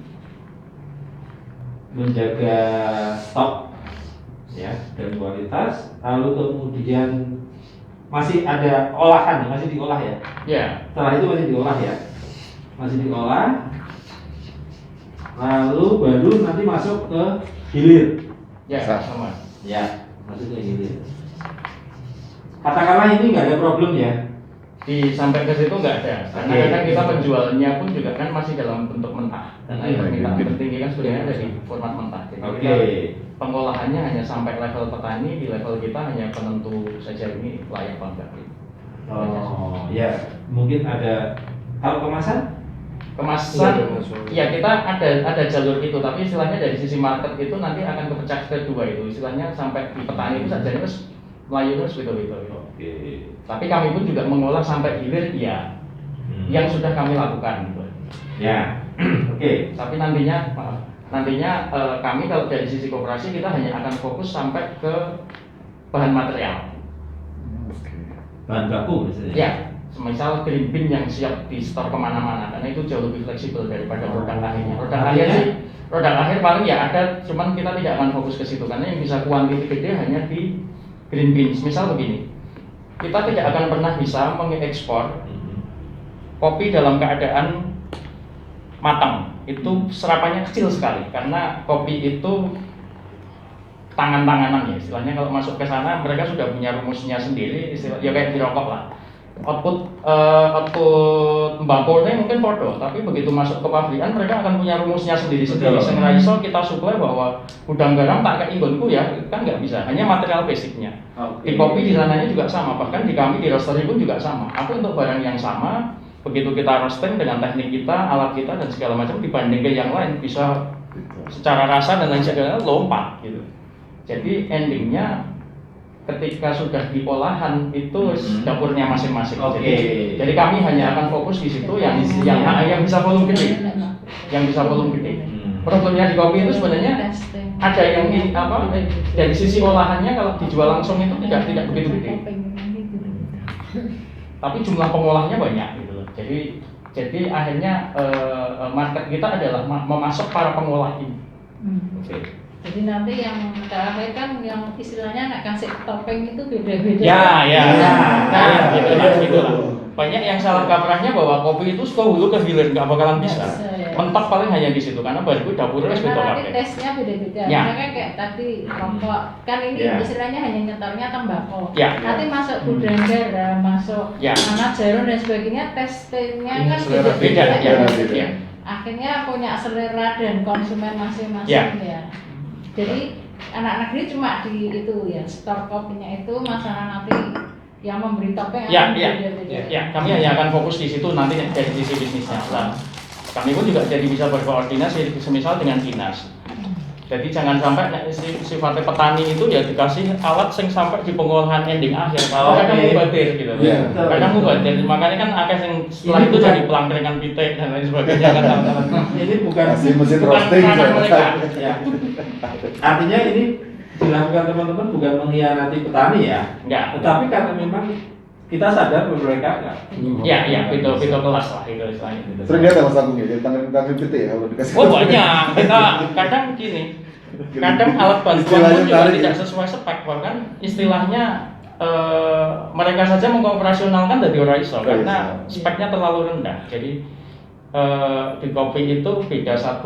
menjaga stok ya dan kualitas, lalu kemudian masih ada olahan, masih diolah ya. Setelah itu masih diolah ya. Masih diolah, lalu baru nanti masuk ke hilir. Sama. Ya, masuk ke hilir. Katakanlah ini nggak ada problem ya. Sampai ke situ nggak ada, karena kadang kita penjualnya pun juga kan masih dalam bentuk mentah. Dan permintaan tertinggi kan sebenarnya ada di format mentah. Jadi pengolahannya hanya sampai level petani, di level kita hanya penentu saja ini layak apa enggak. Oh, ya mungkin ada. Kalau kemasan? Ya kita ada jalur itu, tapi istilahnya dari sisi market itu nanti akan kepecah kedua itu, istilahnya sampai di petani itu saja terus melayu terus gitu. Tapi kami pun juga mengolah sampai hilir ya, yang sudah kami lakukan gitu. Ya, Tapi nantinya kami kalau dari sisi koperasi kita hanya akan fokus sampai ke bahan material. Bahan baku misalnya. Ya. Misal green bean yang siap di store kemana-mana, karena itu jauh lebih fleksibel daripada produk akhirnya. Produk akhir paling ya ada, cuman kita tidak akan fokus ke situ karena yang bisa kuantiti gede hanya di green beans. Misal begini, kita tidak akan pernah bisa mengekspor kopi dalam keadaan matang. Itu serapannya kecil sekali karena kopi itu tangan-tanganan ya. Istilahnya kalau masuk ke sana mereka sudah punya rumusnya sendiri, ya kayak di rokok lah. Output mbakone mungkin podo, tapi begitu masuk ke pabrikan mereka akan punya rumusnya sendiri-sendiri. Sehingga iso kita suplai bahwa gudang garam tak kayak inggonku ya, kan nggak bisa. Hanya material basicnya. Di kopi di sananya juga sama, bahkan di kami di roastery pun juga sama. Aku untuk barang yang sama, begitu kita roasting dengan teknik kita, alat kita dan segala macam dibanding ke yang lain bisa secara rasa dan lain sebagainya lompat gitu. Jadi endingnya ketika sudah di olahan itu dapurnya masing-masing. Jadi kami hanya akan fokus di situ yang bisa volume gede. Problemnya di kopi itu sebenarnya Testing. ada yang dari sisi olahannya kalau dijual langsung itu tidak begitu gede. Tapi jumlah pengolahnya banyak gitu loh. Jadi akhirnya market kita adalah memasok para pengolah ini. Oke. Jadi nanti yang terakhir kan yang istilahnya nak kasih topping itu beda-beda. Ya. Nah, Ya. gitu lah. Banyak yang salah kaprahnya bahwa kopi itu suka hulu ke hilir, nggak bakalan bisa. Ya. Mentok paling hanya di situ karena baru dapurnya Karena sudah nanti pakai. tesnya beda-beda. Ya. Misalnya kayak tadi rokok, kan ini Ya. istilahnya hanya nyetornya tembakau. Ya. Nanti masuk gudang garam, masuk Ya. anak jarum dan sebagainya, testingnya Ini kan selera Beda ya. beda. Ya. Akhirnya punya selera dan konsumen masing-masing Ya. ya. Jadi anak negeri cuma di itu ya, store kopinya itu, masalah nanti yang memberi topping Ya, akan ya, beda-beda. ya, kami hanya akan fokus di situ nanti dari sisi bisnisnya. Nah, kami pun juga jadi bisa berkoordinasi semisal dengan dinas. Jadi jangan sampai sifatnya petani itu ya dikasih alat yang sampai di pengolahan ending akhir. Kalau kadang mubadir gitu. Iya. Kadang mubadir. Makanya kan akeh yang setelah itu jadi pelangkringan pitik dan lain sebagainya kan. Ini bukan Mesin Bukan roasting. ranah mereka. ya. Artinya ini dilakukan teman-teman bukan mengkhianati petani ya, Enggak. tetapi karena memang kita sadar bahwa mereka Ya, beda kelas lah itu istilahnya. Sering lihat ya Mas Agung ya, jadi tangan PT ya kalau dikasih. Oh banyak. Kita kadang gini. Kadang alat bantuan Istilahnya pun juga menarik, tidak ya. sesuai spek, bahkan istilahnya mereka saja mengoperasionalkan dari orang iso karena speknya terlalu rendah. Jadi di kopi itu beda 1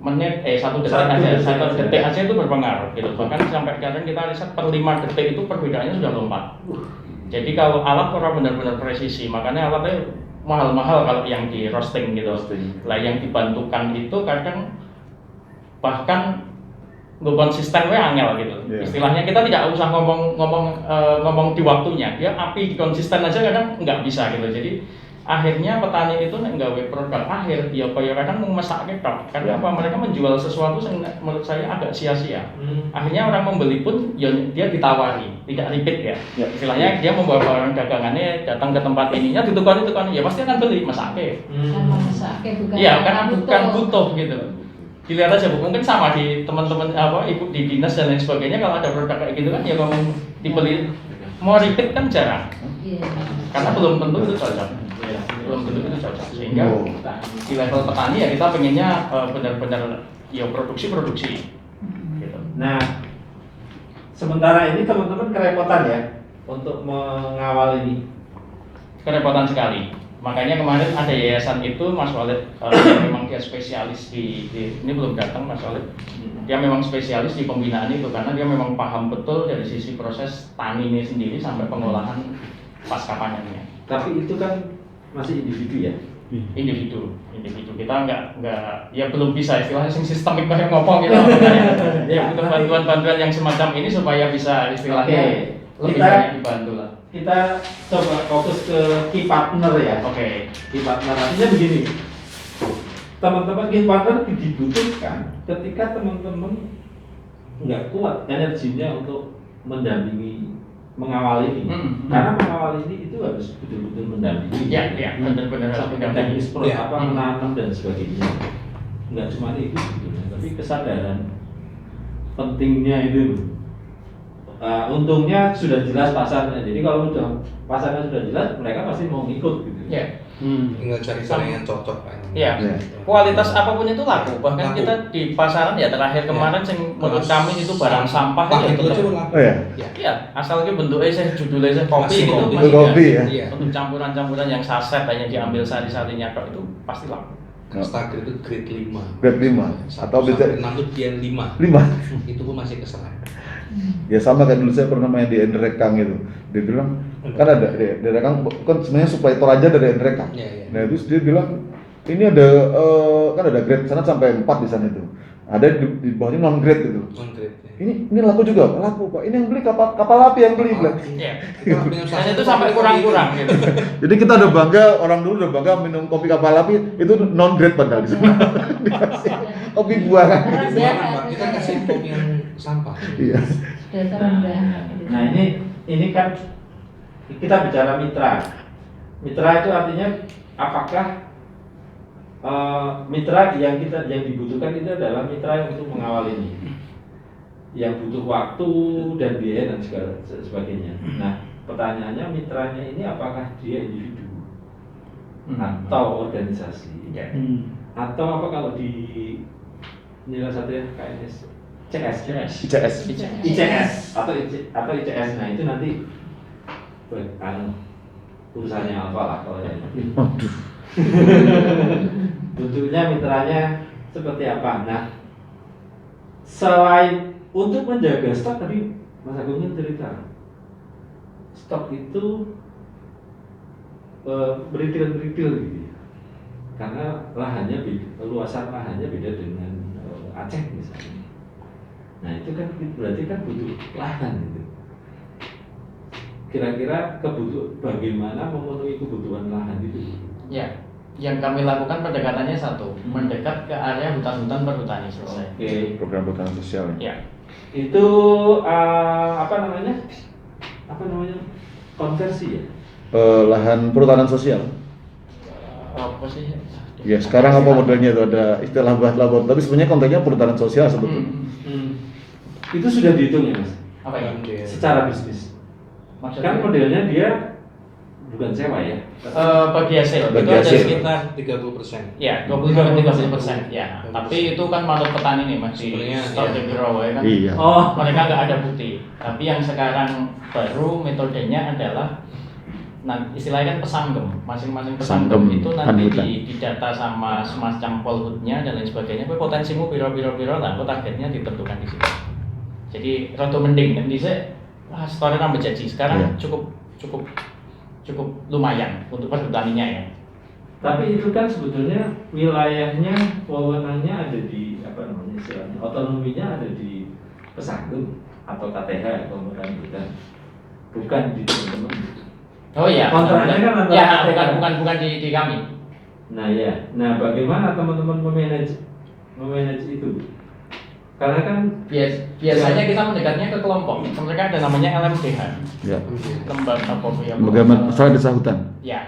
menit, 1 detik aja, 1 detik aja itu berpengaruh gitu. Bahkan sampai kadang kita riset per 5 detik itu perbedaannya sudah lompat. Jadi kalau alat orang benar-benar presisi, makanya alatnya mahal-mahal kalau yang di roasting gitu. Lah yang dibantukan itu kadang bahkan nggak konsisten angel gitu. Yeah. Istilahnya kita tidak usah ngomong di waktunya. Dia api konsisten aja kadang nggak bisa gitu. Jadi akhirnya petani itu nek nggawe produk akhir ya kaya kadang mau masak ketok. Karena apa? Mereka menjual sesuatu yang menurut saya agak sia-sia. Akhirnya orang membeli pun ya dia ditawari, tidak repeat ya. Istilahnya dia membawa barang dagangannya datang ke tempat ininya ditukar ya pasti akan beli masake. Sama masake bukan. Iya, karena bukan butuh gitu. Dilihat aja Bu, mungkin sama di teman-teman ibu di dinas dan lain sebagainya kalau ada produk kayak gitu kan ya ngomong dibeli mau repeat kan jarang. Iya. Karena belum tentu itu cocok. Belum tentu itu cocok. Sehingga di level petani ya kita pengennya benar-benar ya produksi. Gitu. Nah, sementara ini teman-teman kerepotan ya untuk mengawal ini. Kerepotan sekali. Makanya kemarin ada yayasan itu Mas Walid yang memang dia spesialis di ini belum datang Mas Walid. Dia memang spesialis di pembinaan itu karena dia memang paham betul dari sisi proses tani ini sendiri sampai pengolahan pasca panennya. Tapi itu kan masih individu ya. Individu kita nggak ya belum bisa istilahnya sistemik kayak ngomong gitu. Ya butuh bantuan-bantuan yang semacam ini supaya bisa istilahnya lebih banyak dibantu lah. Kita coba fokus ke key partner ya. Oke. Key partner artinya begini, teman-teman key partner dibutuhkan ketika teman-teman nggak kuat energinya untuk mendampingi mengawal ini. Karena mengawal ini itu harus betul-betul mendampingi. Ya, benar-benar harus sampai mendampingi. teknis menanam dan sebagainya. Nggak cuma itu sebetulnya, tapi kesadaran pentingnya itu. Untungnya sudah jelas pasarnya. Jadi kalau udah pasarnya sudah jelas, mereka pasti mau ngikut gitu. Ya. Tinggal cari cara yang cocok kan. Ya. Kualitas apapun itu laku. Bahkan kita di pasaran ya terakhir kemarin yang menurut kami itu barang sampah ya tetap. Oh ya. Iya, asal itu bentuknya saya judulnya saya kopi Masih itu kopi. masih Kopi ada. ya. Iya. Untuk campuran-campuran yang saset hanya diambil sari-sarinya tok itu pasti laku. Starter itu grade 5. Grade 5 atau beda 6 itu dia 5. 5. Itu pun masih keserah. Ya sama kayak dulu saya pernah main di Enrekang itu. Dia bilang kan ada di Enrekang kan sebenarnya supply Toraja dari Enrekang. Iya. Nah terus dia bilang ini ada kan ada grade sana sampai 4 di sana itu. Ada di bawahnya non grade gitu. Non grade. Ini laku juga Pak? Laku Pak. Ini yang beli kapal api yang beli. Pak. Iya. Dan itu sampai kurang-kurang gitu. Jadi kita udah bangga, orang dulu udah bangga minum kopi kapal api itu non grade padahal di sana. Dikasih kopi buahan. Kita kasih kopi yang sampah. Iya. Data rendah. Nah ini kan kita bicara mitra. Mitra itu artinya apakah mitra yang dibutuhkan itu adalah mitra yang untuk mengawal ini, yang butuh waktu dan biaya dan segala sebagainya. Nah, pertanyaannya mitranya ini apakah dia individu atau organisasi, atau apa kalau di nilai satu ya KNS ICS atau ICS. Nah itu nanti urusannya apa lah kalau ya. Waduh. Bentuknya mitranya seperti apa. Nah, selain untuk menjaga stok tadi Mas Agung cerita, stok itu beritil-beritil gitu ya. Karena lahannya beda, luasan lahannya beda dengan Aceh misalnya. Nah itu kan berarti kan butuh lahan gitu. Kira-kira bagaimana memenuhi kebutuhan lahan itu? Ya, yang kami lakukan pendekatannya satu, mendekat ke area hutan-hutan perhutani selesai. Oke. Program perhutanan sosial ya. Ya, Itu apa namanya? Konversi ya? Lahan perhutanan sosial. apa sih? Ya sekarang apa modelnya itu ada istilah labor, tapi sebenarnya konteksnya perhutanan sosial sebetulnya. Itu sudah dihitung ya Mas? Apa ya? Secara bisnis. Maksudnya? Kan modelnya dia bukan sewa ya? Bagi hasil Bagi itu ada hasil. sekitar 30%. ya 20-30% ya. Tapi itu kan manut petani nih masih Sebenarnya, stok ya. di rawa ya kan. Iya. Oh, Mereka nggak ada bukti. Tapi yang sekarang baru metodenya adalah istilahnya kan pesanggem. Masing-masing pesanggem Pesanggem, itu nanti panutan. didata sama semacam polhutnya dan lain sebagainya. Kue potensimu piro-piro lah, kue targetnya ditentukan di situ. Jadi roto mending kan bisa store nambah janji. Sekarang Iya. cukup lumayan untuk perhutaninya ya. tapi itu kan sebetulnya wilayahnya, wewenangnya ada di apa namanya istilahnya, otonominya ada di pesanggem atau KTH atau bukan di teman-teman. Oh iya. Kontraknya kan antara ya, KTH. bukan di kami. Nah ya, nah bagaimana teman-teman memanage itu? Karena kan Biasanya kita mendekatnya ke kelompok. Mereka ada namanya LMDH. Ya. Lembaga apa ya? Bagaimana masalah desa hutan? Ya,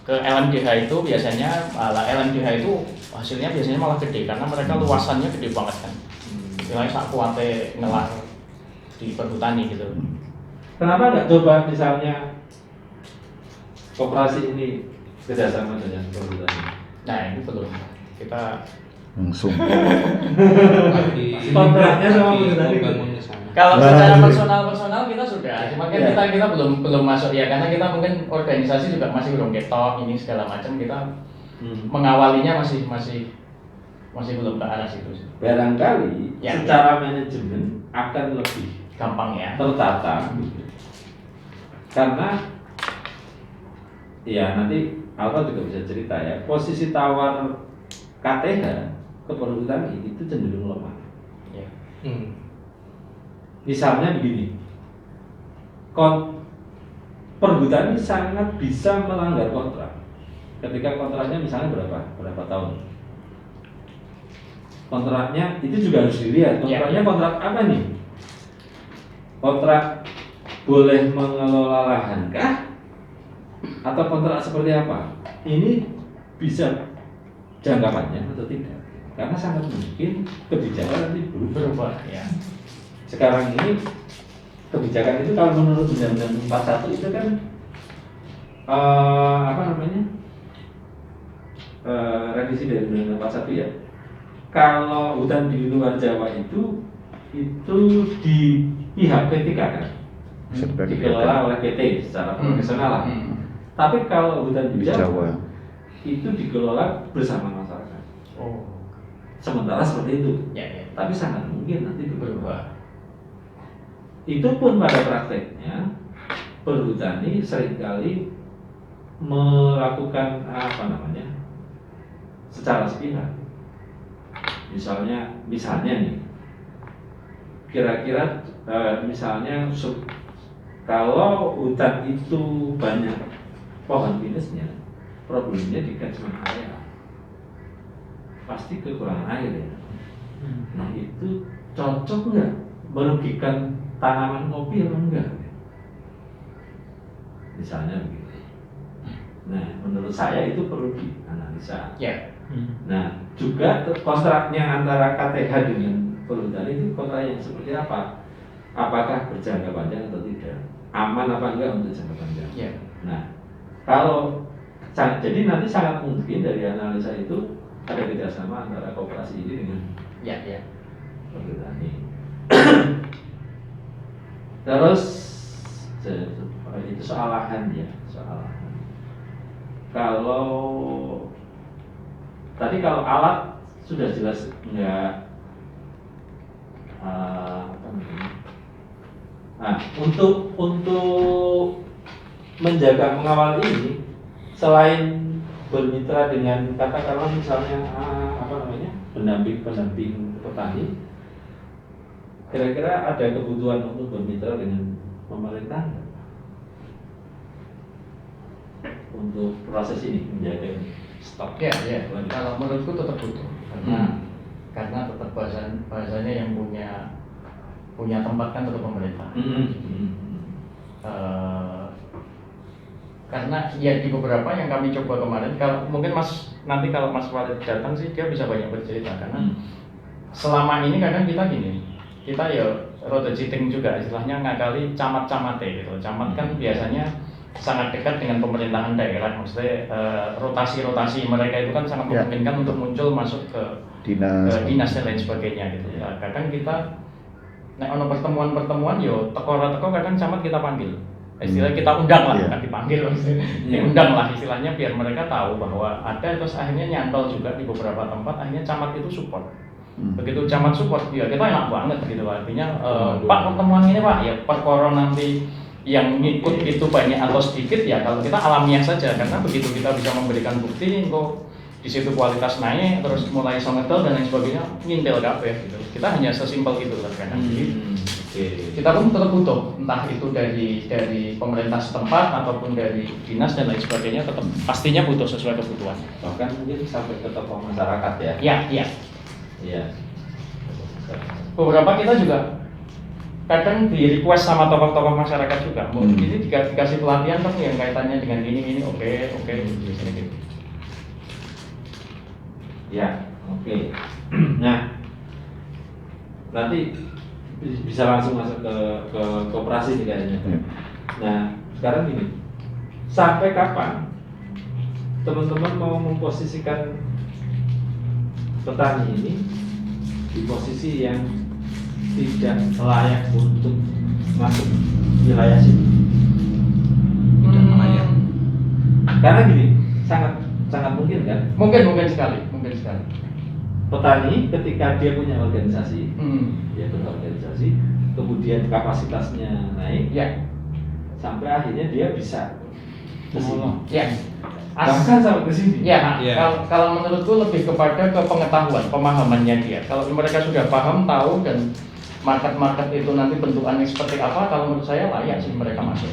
ke LMDH itu biasanya LMDH itu hasilnya biasanya malah gede karena mereka luasannya gede banget kan. Istilahnya sak kuate ngelar di perhutani gitu. kenapa nggak coba misalnya koperasi ini kerjasama dengan perhutani? Nah, ini belum. Kita Langsung. Kontraknya sama lagi perhutani. membangun ke sana. kalau Nah, secara jadi- personal kita sudah, cuma kan Ya. kita belum masuk ya karena kita mungkin organisasi juga masih belum ketok ini segala macam kita mengawalinya masih belum ke arah situ sih. Barangkali Ya. secara manajemen akan lebih Gampang ya. tertata gitu. Karena ya nanti Alfa juga bisa cerita ya, posisi tawar KTH ke perhutani itu cenderung lemah. Ya. Misalnya begini, perhutani sangat bisa melanggar kontrak ketika kontraknya misalnya berapa tahun. Kontraknya itu juga harus dilihat, kontraknya kontrak apa nih? Kontrak boleh mengelola lahan kah? Atau kontrak seperti apa? Ini bisa jangka panjang atau tidak? Karena sangat mungkin kebijakan nanti berubah. Ya. Sekarang ini kebijakan itu kalau menurut Undang-Undang 41 itu kan revisi dari Undang-Undang 41 ya. Kalau hutan di luar Jawa itu di pihak P3 kan, dikelola oleh PT secara profesional lah. Tapi kalau hutan di Di Jawa. Jawa itu dikelola bersama masyarakat. Oh. Sementara seperti itu, Ya. tapi sangat mungkin nanti berubah. Berubah. Itu pun pada prakteknya perhutani seringkali melakukan secara sepihak. Misalnya nih, kira-kira misalnya kalau hutan itu banyak pohon pinusnya, problemnya di catchment area pasti kekurangan air ya. Nah itu cocok nggak, merugikan tanaman kopi atau enggak? Misalnya begitu. Nah menurut saya itu perlu dianalisa. Ya. Nah, juga kontraknya antara KTH dengan voluntari itu kontrak yang seperti apa? Apakah berjangka panjang atau tidak? Aman apa enggak untuk jangka panjang? Ya. Nah, kalau jadi nanti sangat mungkin dari analisa itu ada kerjasama antara koperasi ini dengan voluntari. Terus itu soal lahan ya, soal lahan. Kalau tadi kalau alat sudah jelas enggak apa namanya? Nah, untuk menjaga mengawal ini, selain bermitra dengan katakanlah misalnya pendamping petani, kira-kira ada kebutuhan untuk bermitra dengan pemerintah nggak? Untuk proses ini menjaga stok. Ya. Kalau menurutku tetap butuh karena tetap bahasanya yang punya tempat kan tetap pemerintah. Karena ya di beberapa yang kami coba kemarin, kalau mungkin nanti kalau Mas Walid datang sih dia bisa banyak bercerita karena selama ini kadang kita ya roda jiting juga istilahnya ngakali camat-camatnya gitu. Camat kan biasanya sangat dekat dengan pemerintahan daerah, maksudnya rotasi mereka itu kan sangat memungkinkan untuk muncul masuk ke dinas dan lain sebagainya gitu. Ya, kadang kita ono pertemuan yo teko kadang camat kita panggil. Istilahnya kita undang lah, bukan dipanggil diundang lah istilahnya biar mereka tahu bahwa ada, terus akhirnya nyantol juga di beberapa tempat, akhirnya camat itu support. Begitu camat support, ya kita enak banget gitu artinya Pak pertemuan ini Pak, ya perkara nanti yang ngikut itu banyak atau sedikit ya kalau kita alamiah saja, karena begitu kita bisa memberikan bukti kok di situ kualitas naik terus mulai songetel dan lain sebagainya ngintel kabeh gitu. Kita hanya sesimpel itu lah kadang. Kita pun tetap butuh entah itu dari pemerintah setempat ataupun dari dinas dan lain sebagainya, tetap pastinya butuh sesuai kebutuhan. Bahkan mungkin sampai ke tokoh masyarakat ya. Iya. Beberapa kita juga kadang di request sama tokoh-tokoh masyarakat juga. Ini dikasih pelatihan kan yang kaitannya dengan ini oke biasanya gitu. Ya, oke. Nah, nanti bisa langsung masuk ke koperasi nih kayaknya. Nah, sekarang gini, sampai kapan teman-teman mau memposisikan petani ini di posisi yang tidak layak untuk masuk wilayah sini? Tidak layak. Karena gini, sangat mungkin kan? Mungkin sekali. Petani ketika dia punya organisasi, dia berorganisasi, kemudian kapasitasnya naik, sampai akhirnya dia bisa kesini. Bahkan sampai kesini. Kalau menurutku lebih kepada ke pengetahuan, pemahamannya dia. Kalau mereka sudah paham, tahu dan market itu nanti bentukannya seperti apa, kalau menurut saya layak sih mereka masuk.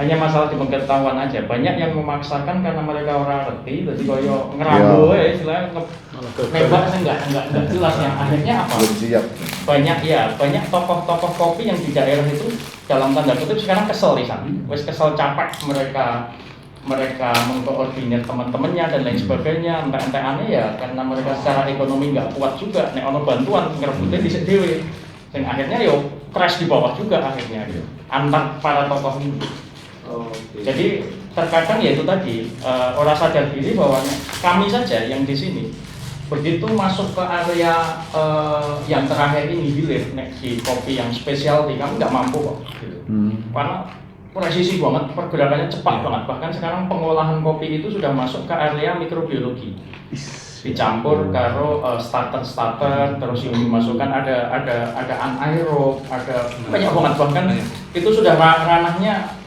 Hanya masalah di pengetahuan aja. Banyak yang memaksakan karena mereka orang ngerti, jadi koyo ngerambo istilahnya nembak enggak jelas yang akhirnya apa? Banyak tokoh-tokoh kopi yang di daerah itu dalam tanda kutip sekarang kesel di sana. Wes kesel capek mereka mengkoordinir teman-temannya dan lain sebagainya, aneh ya karena mereka secara ekonomi nggak kuat juga. Nek ono bantuan ngerebutnya di sendiri. Dan akhirnya yo crash di bawah juga akhirnya gitu, antar para tokoh ini. Jadi terkadang ya itu tadi orang sadar diri bahwa kami saja yang di sini begitu masuk ke area yang terakhir ini hilir di kopi yang spesialty kami nggak mampu kok gitu. Karena presisi banget, pergerakannya cepat banget, bahkan sekarang pengolahan kopi itu sudah masuk ke area mikrobiologi. Dicampur karo starter terus yang dimasukkan ada anaerob, ada banyak banget, bahkan itu sudah ranahnya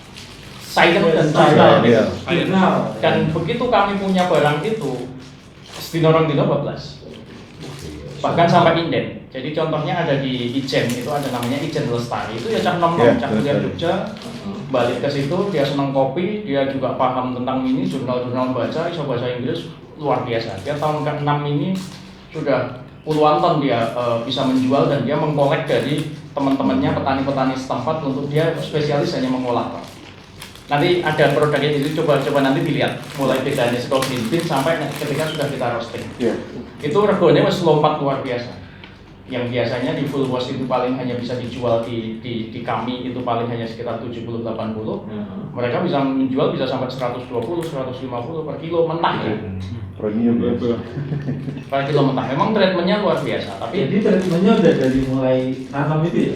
sains dan final. Dan begitu kami punya barang itu dinorong di 12 bahkan sampai inden. Jadi contohnya ada di Ijen, itu ada namanya Ijen Lestari, itu ya cak nom-nom, cak kuliah Jogja, balik ke situ dia senang kopi, dia juga paham tentang ini, jurnal-jurnal baca, iso bahasa Inggris luar biasa. Dia tahun ke-6 ini sudah puluhan ton dia bisa menjual dan dia mengkolek dari teman-temannya petani-petani setempat untuk dia spesialis hanya mengolah Pak. Nanti ada produknya itu coba nanti dilihat mulai bedanya saka green bean sampai ketika sudah kita roasting. Iya. Itu regane wis lompat luar biasa. Yang biasanya di full wash itu paling hanya bisa dijual di kami itu paling hanya sekitar 70-80. Mereka bisa menjual bisa sampai 120-150 per kilo mentah ya. Premium ya. Per kilo mentah. Memang treatmentnya luar biasa. Tapi Jadi treatmentnya udah dari mulai nanam itu ya?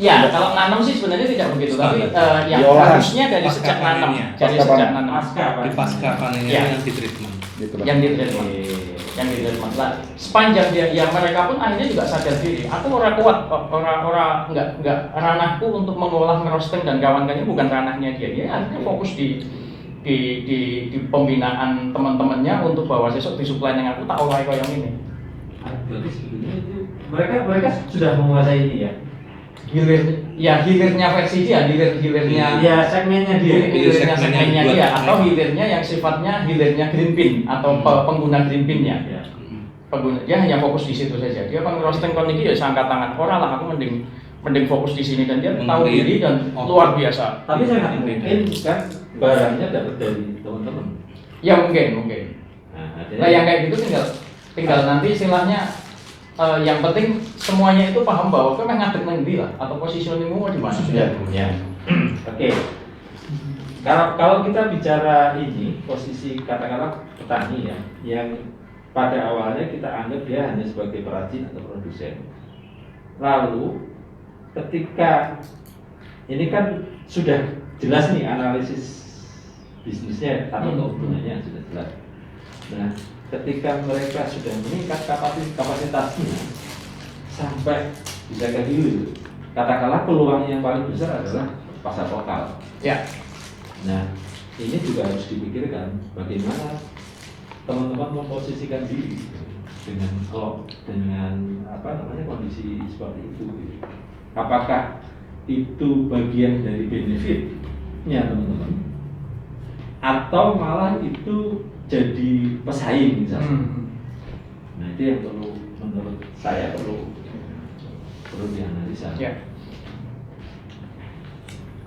ya, kalau nanam sih sebenarnya tidak begitu, tapi yang Diolahan. harusnya dari Pasca sejak nanam, panennya. dari Pasca sejak panen. nanam, Di pasca panennya Iya. yang di treatment. Gitu lah. yang di treatment, yang di treatment. Lah, sepanjang dia, ya mereka pun akhirnya juga sadar diri. Aku orang kuat, orang nggak ranahku untuk mengolah roasting dan kawan-kawannya bukan ranahnya dia. Dia akhirnya fokus di pembinaan teman-temannya untuk bahwa besok di supply yang aku tak olah kayak ini. Berarti sebetulnya itu mereka sudah menguasai ini ya? Hilirnya versi dia, hilirnya Ya segmennya dia. hilirnya segmennya buat dia mereka. atau hilirnya yang sifatnya hilirnya green bean atau pengguna green bean-nya. Ya. Pengguna dia hanya fokus di situ saja. Dia kan roasting kon iki ya angkat tangan. Ora lah aku mending fokus di sini dan dia tahu Mungkin. diri dan luar biasa. Tapi sangat mungkin kan barangnya dapat dari teman-teman. Ya mungkin. Nah yang kayak gitu tinggal nanti istilahnya yang penting semuanya itu paham bahwa kau ngadeg nang ndi lah atau positioningmu di mana. Ya. Oke. Kalau kita bicara ini posisi katakanlah petani ya, yang pada awalnya kita anggap dia hanya sebagai perajin atau produsen. Lalu ketika ini kan sudah jelas nih analisis bisnisnya atau keuntungannya sudah jelas. Nah, ketika mereka sudah meningkat kapasitasnya sampai bisa ke hilir, katakanlah peluang yang paling besar adalah pasar lokal. Ya. Nah, ini juga harus dipikirkan bagaimana teman-teman memposisikan diri dengan kondisi seperti itu. Apakah itu bagian dari benefitnya teman-teman, atau malah itu jadi pesaing misalnya? Nah itu yang menurut saya perlu dianalisa. Ya.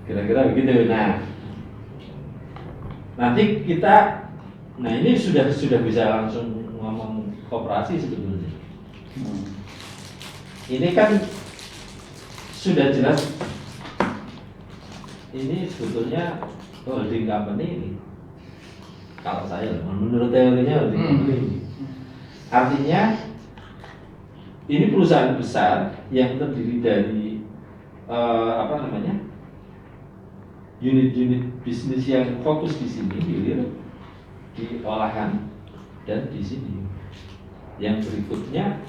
Kira-kira begitu. Nah, nanti kita, ini sudah bisa langsung ngomong koperasi sebetulnya. Ini kan sudah jelas. Ini sebetulnya holding company ini. Kalau saya, menurut teorinya holding company ini. Artinya ini perusahaan besar yang terdiri dari unit-unit bisnis yang fokus di sini, di olahan dan di sini. Yang berikutnya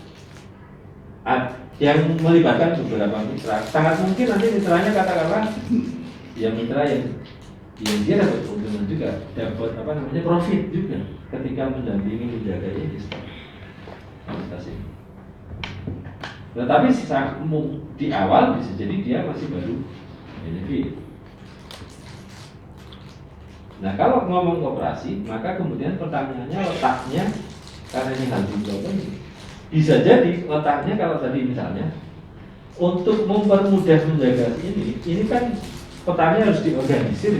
yang melibatkan beberapa mitra. Sangat mungkin nanti mitranya katakanlah ya mitra yang dia dapat keuntungan juga, dapat profit juga ketika mendampingi menjaga ini kualitas ini. Tetapi di awal bisa jadi dia masih baru benefit. Nah kalau ngomong koperasi, maka kemudian pertanyaannya letaknya, karena ini holding company, bisa jadi letaknya kalau tadi misalnya untuk mempermudah menjaga ini kan petani harus diorganisir.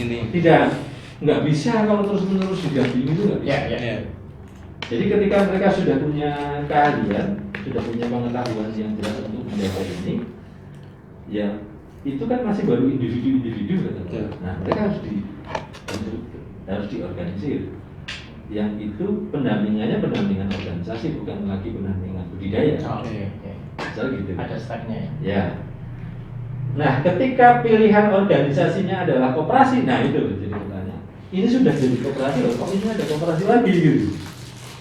Ini. Nggak bisa kalau terus-menerus didampingi itu nggak bisa. Ya. Jadi ketika mereka sudah punya keahlian, sudah punya pengetahuan yang jelas untuk menjaga ini, ya itu kan masih baru individu kan. Nah mereka harus diorganisir. Yang itu pendampingannya pendampingan organisasi, bukan lagi pendampingan budidaya. Oke. Misal gitu. Ada stagnya ya. Ya. Nah, ketika pilihan organisasinya adalah koperasi, nah itu jadi pertanyaan. Ini sudah jadi koperasi loh, kok ini ada koperasi lagi gitu.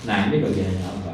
Nah, ini bagiannya apa?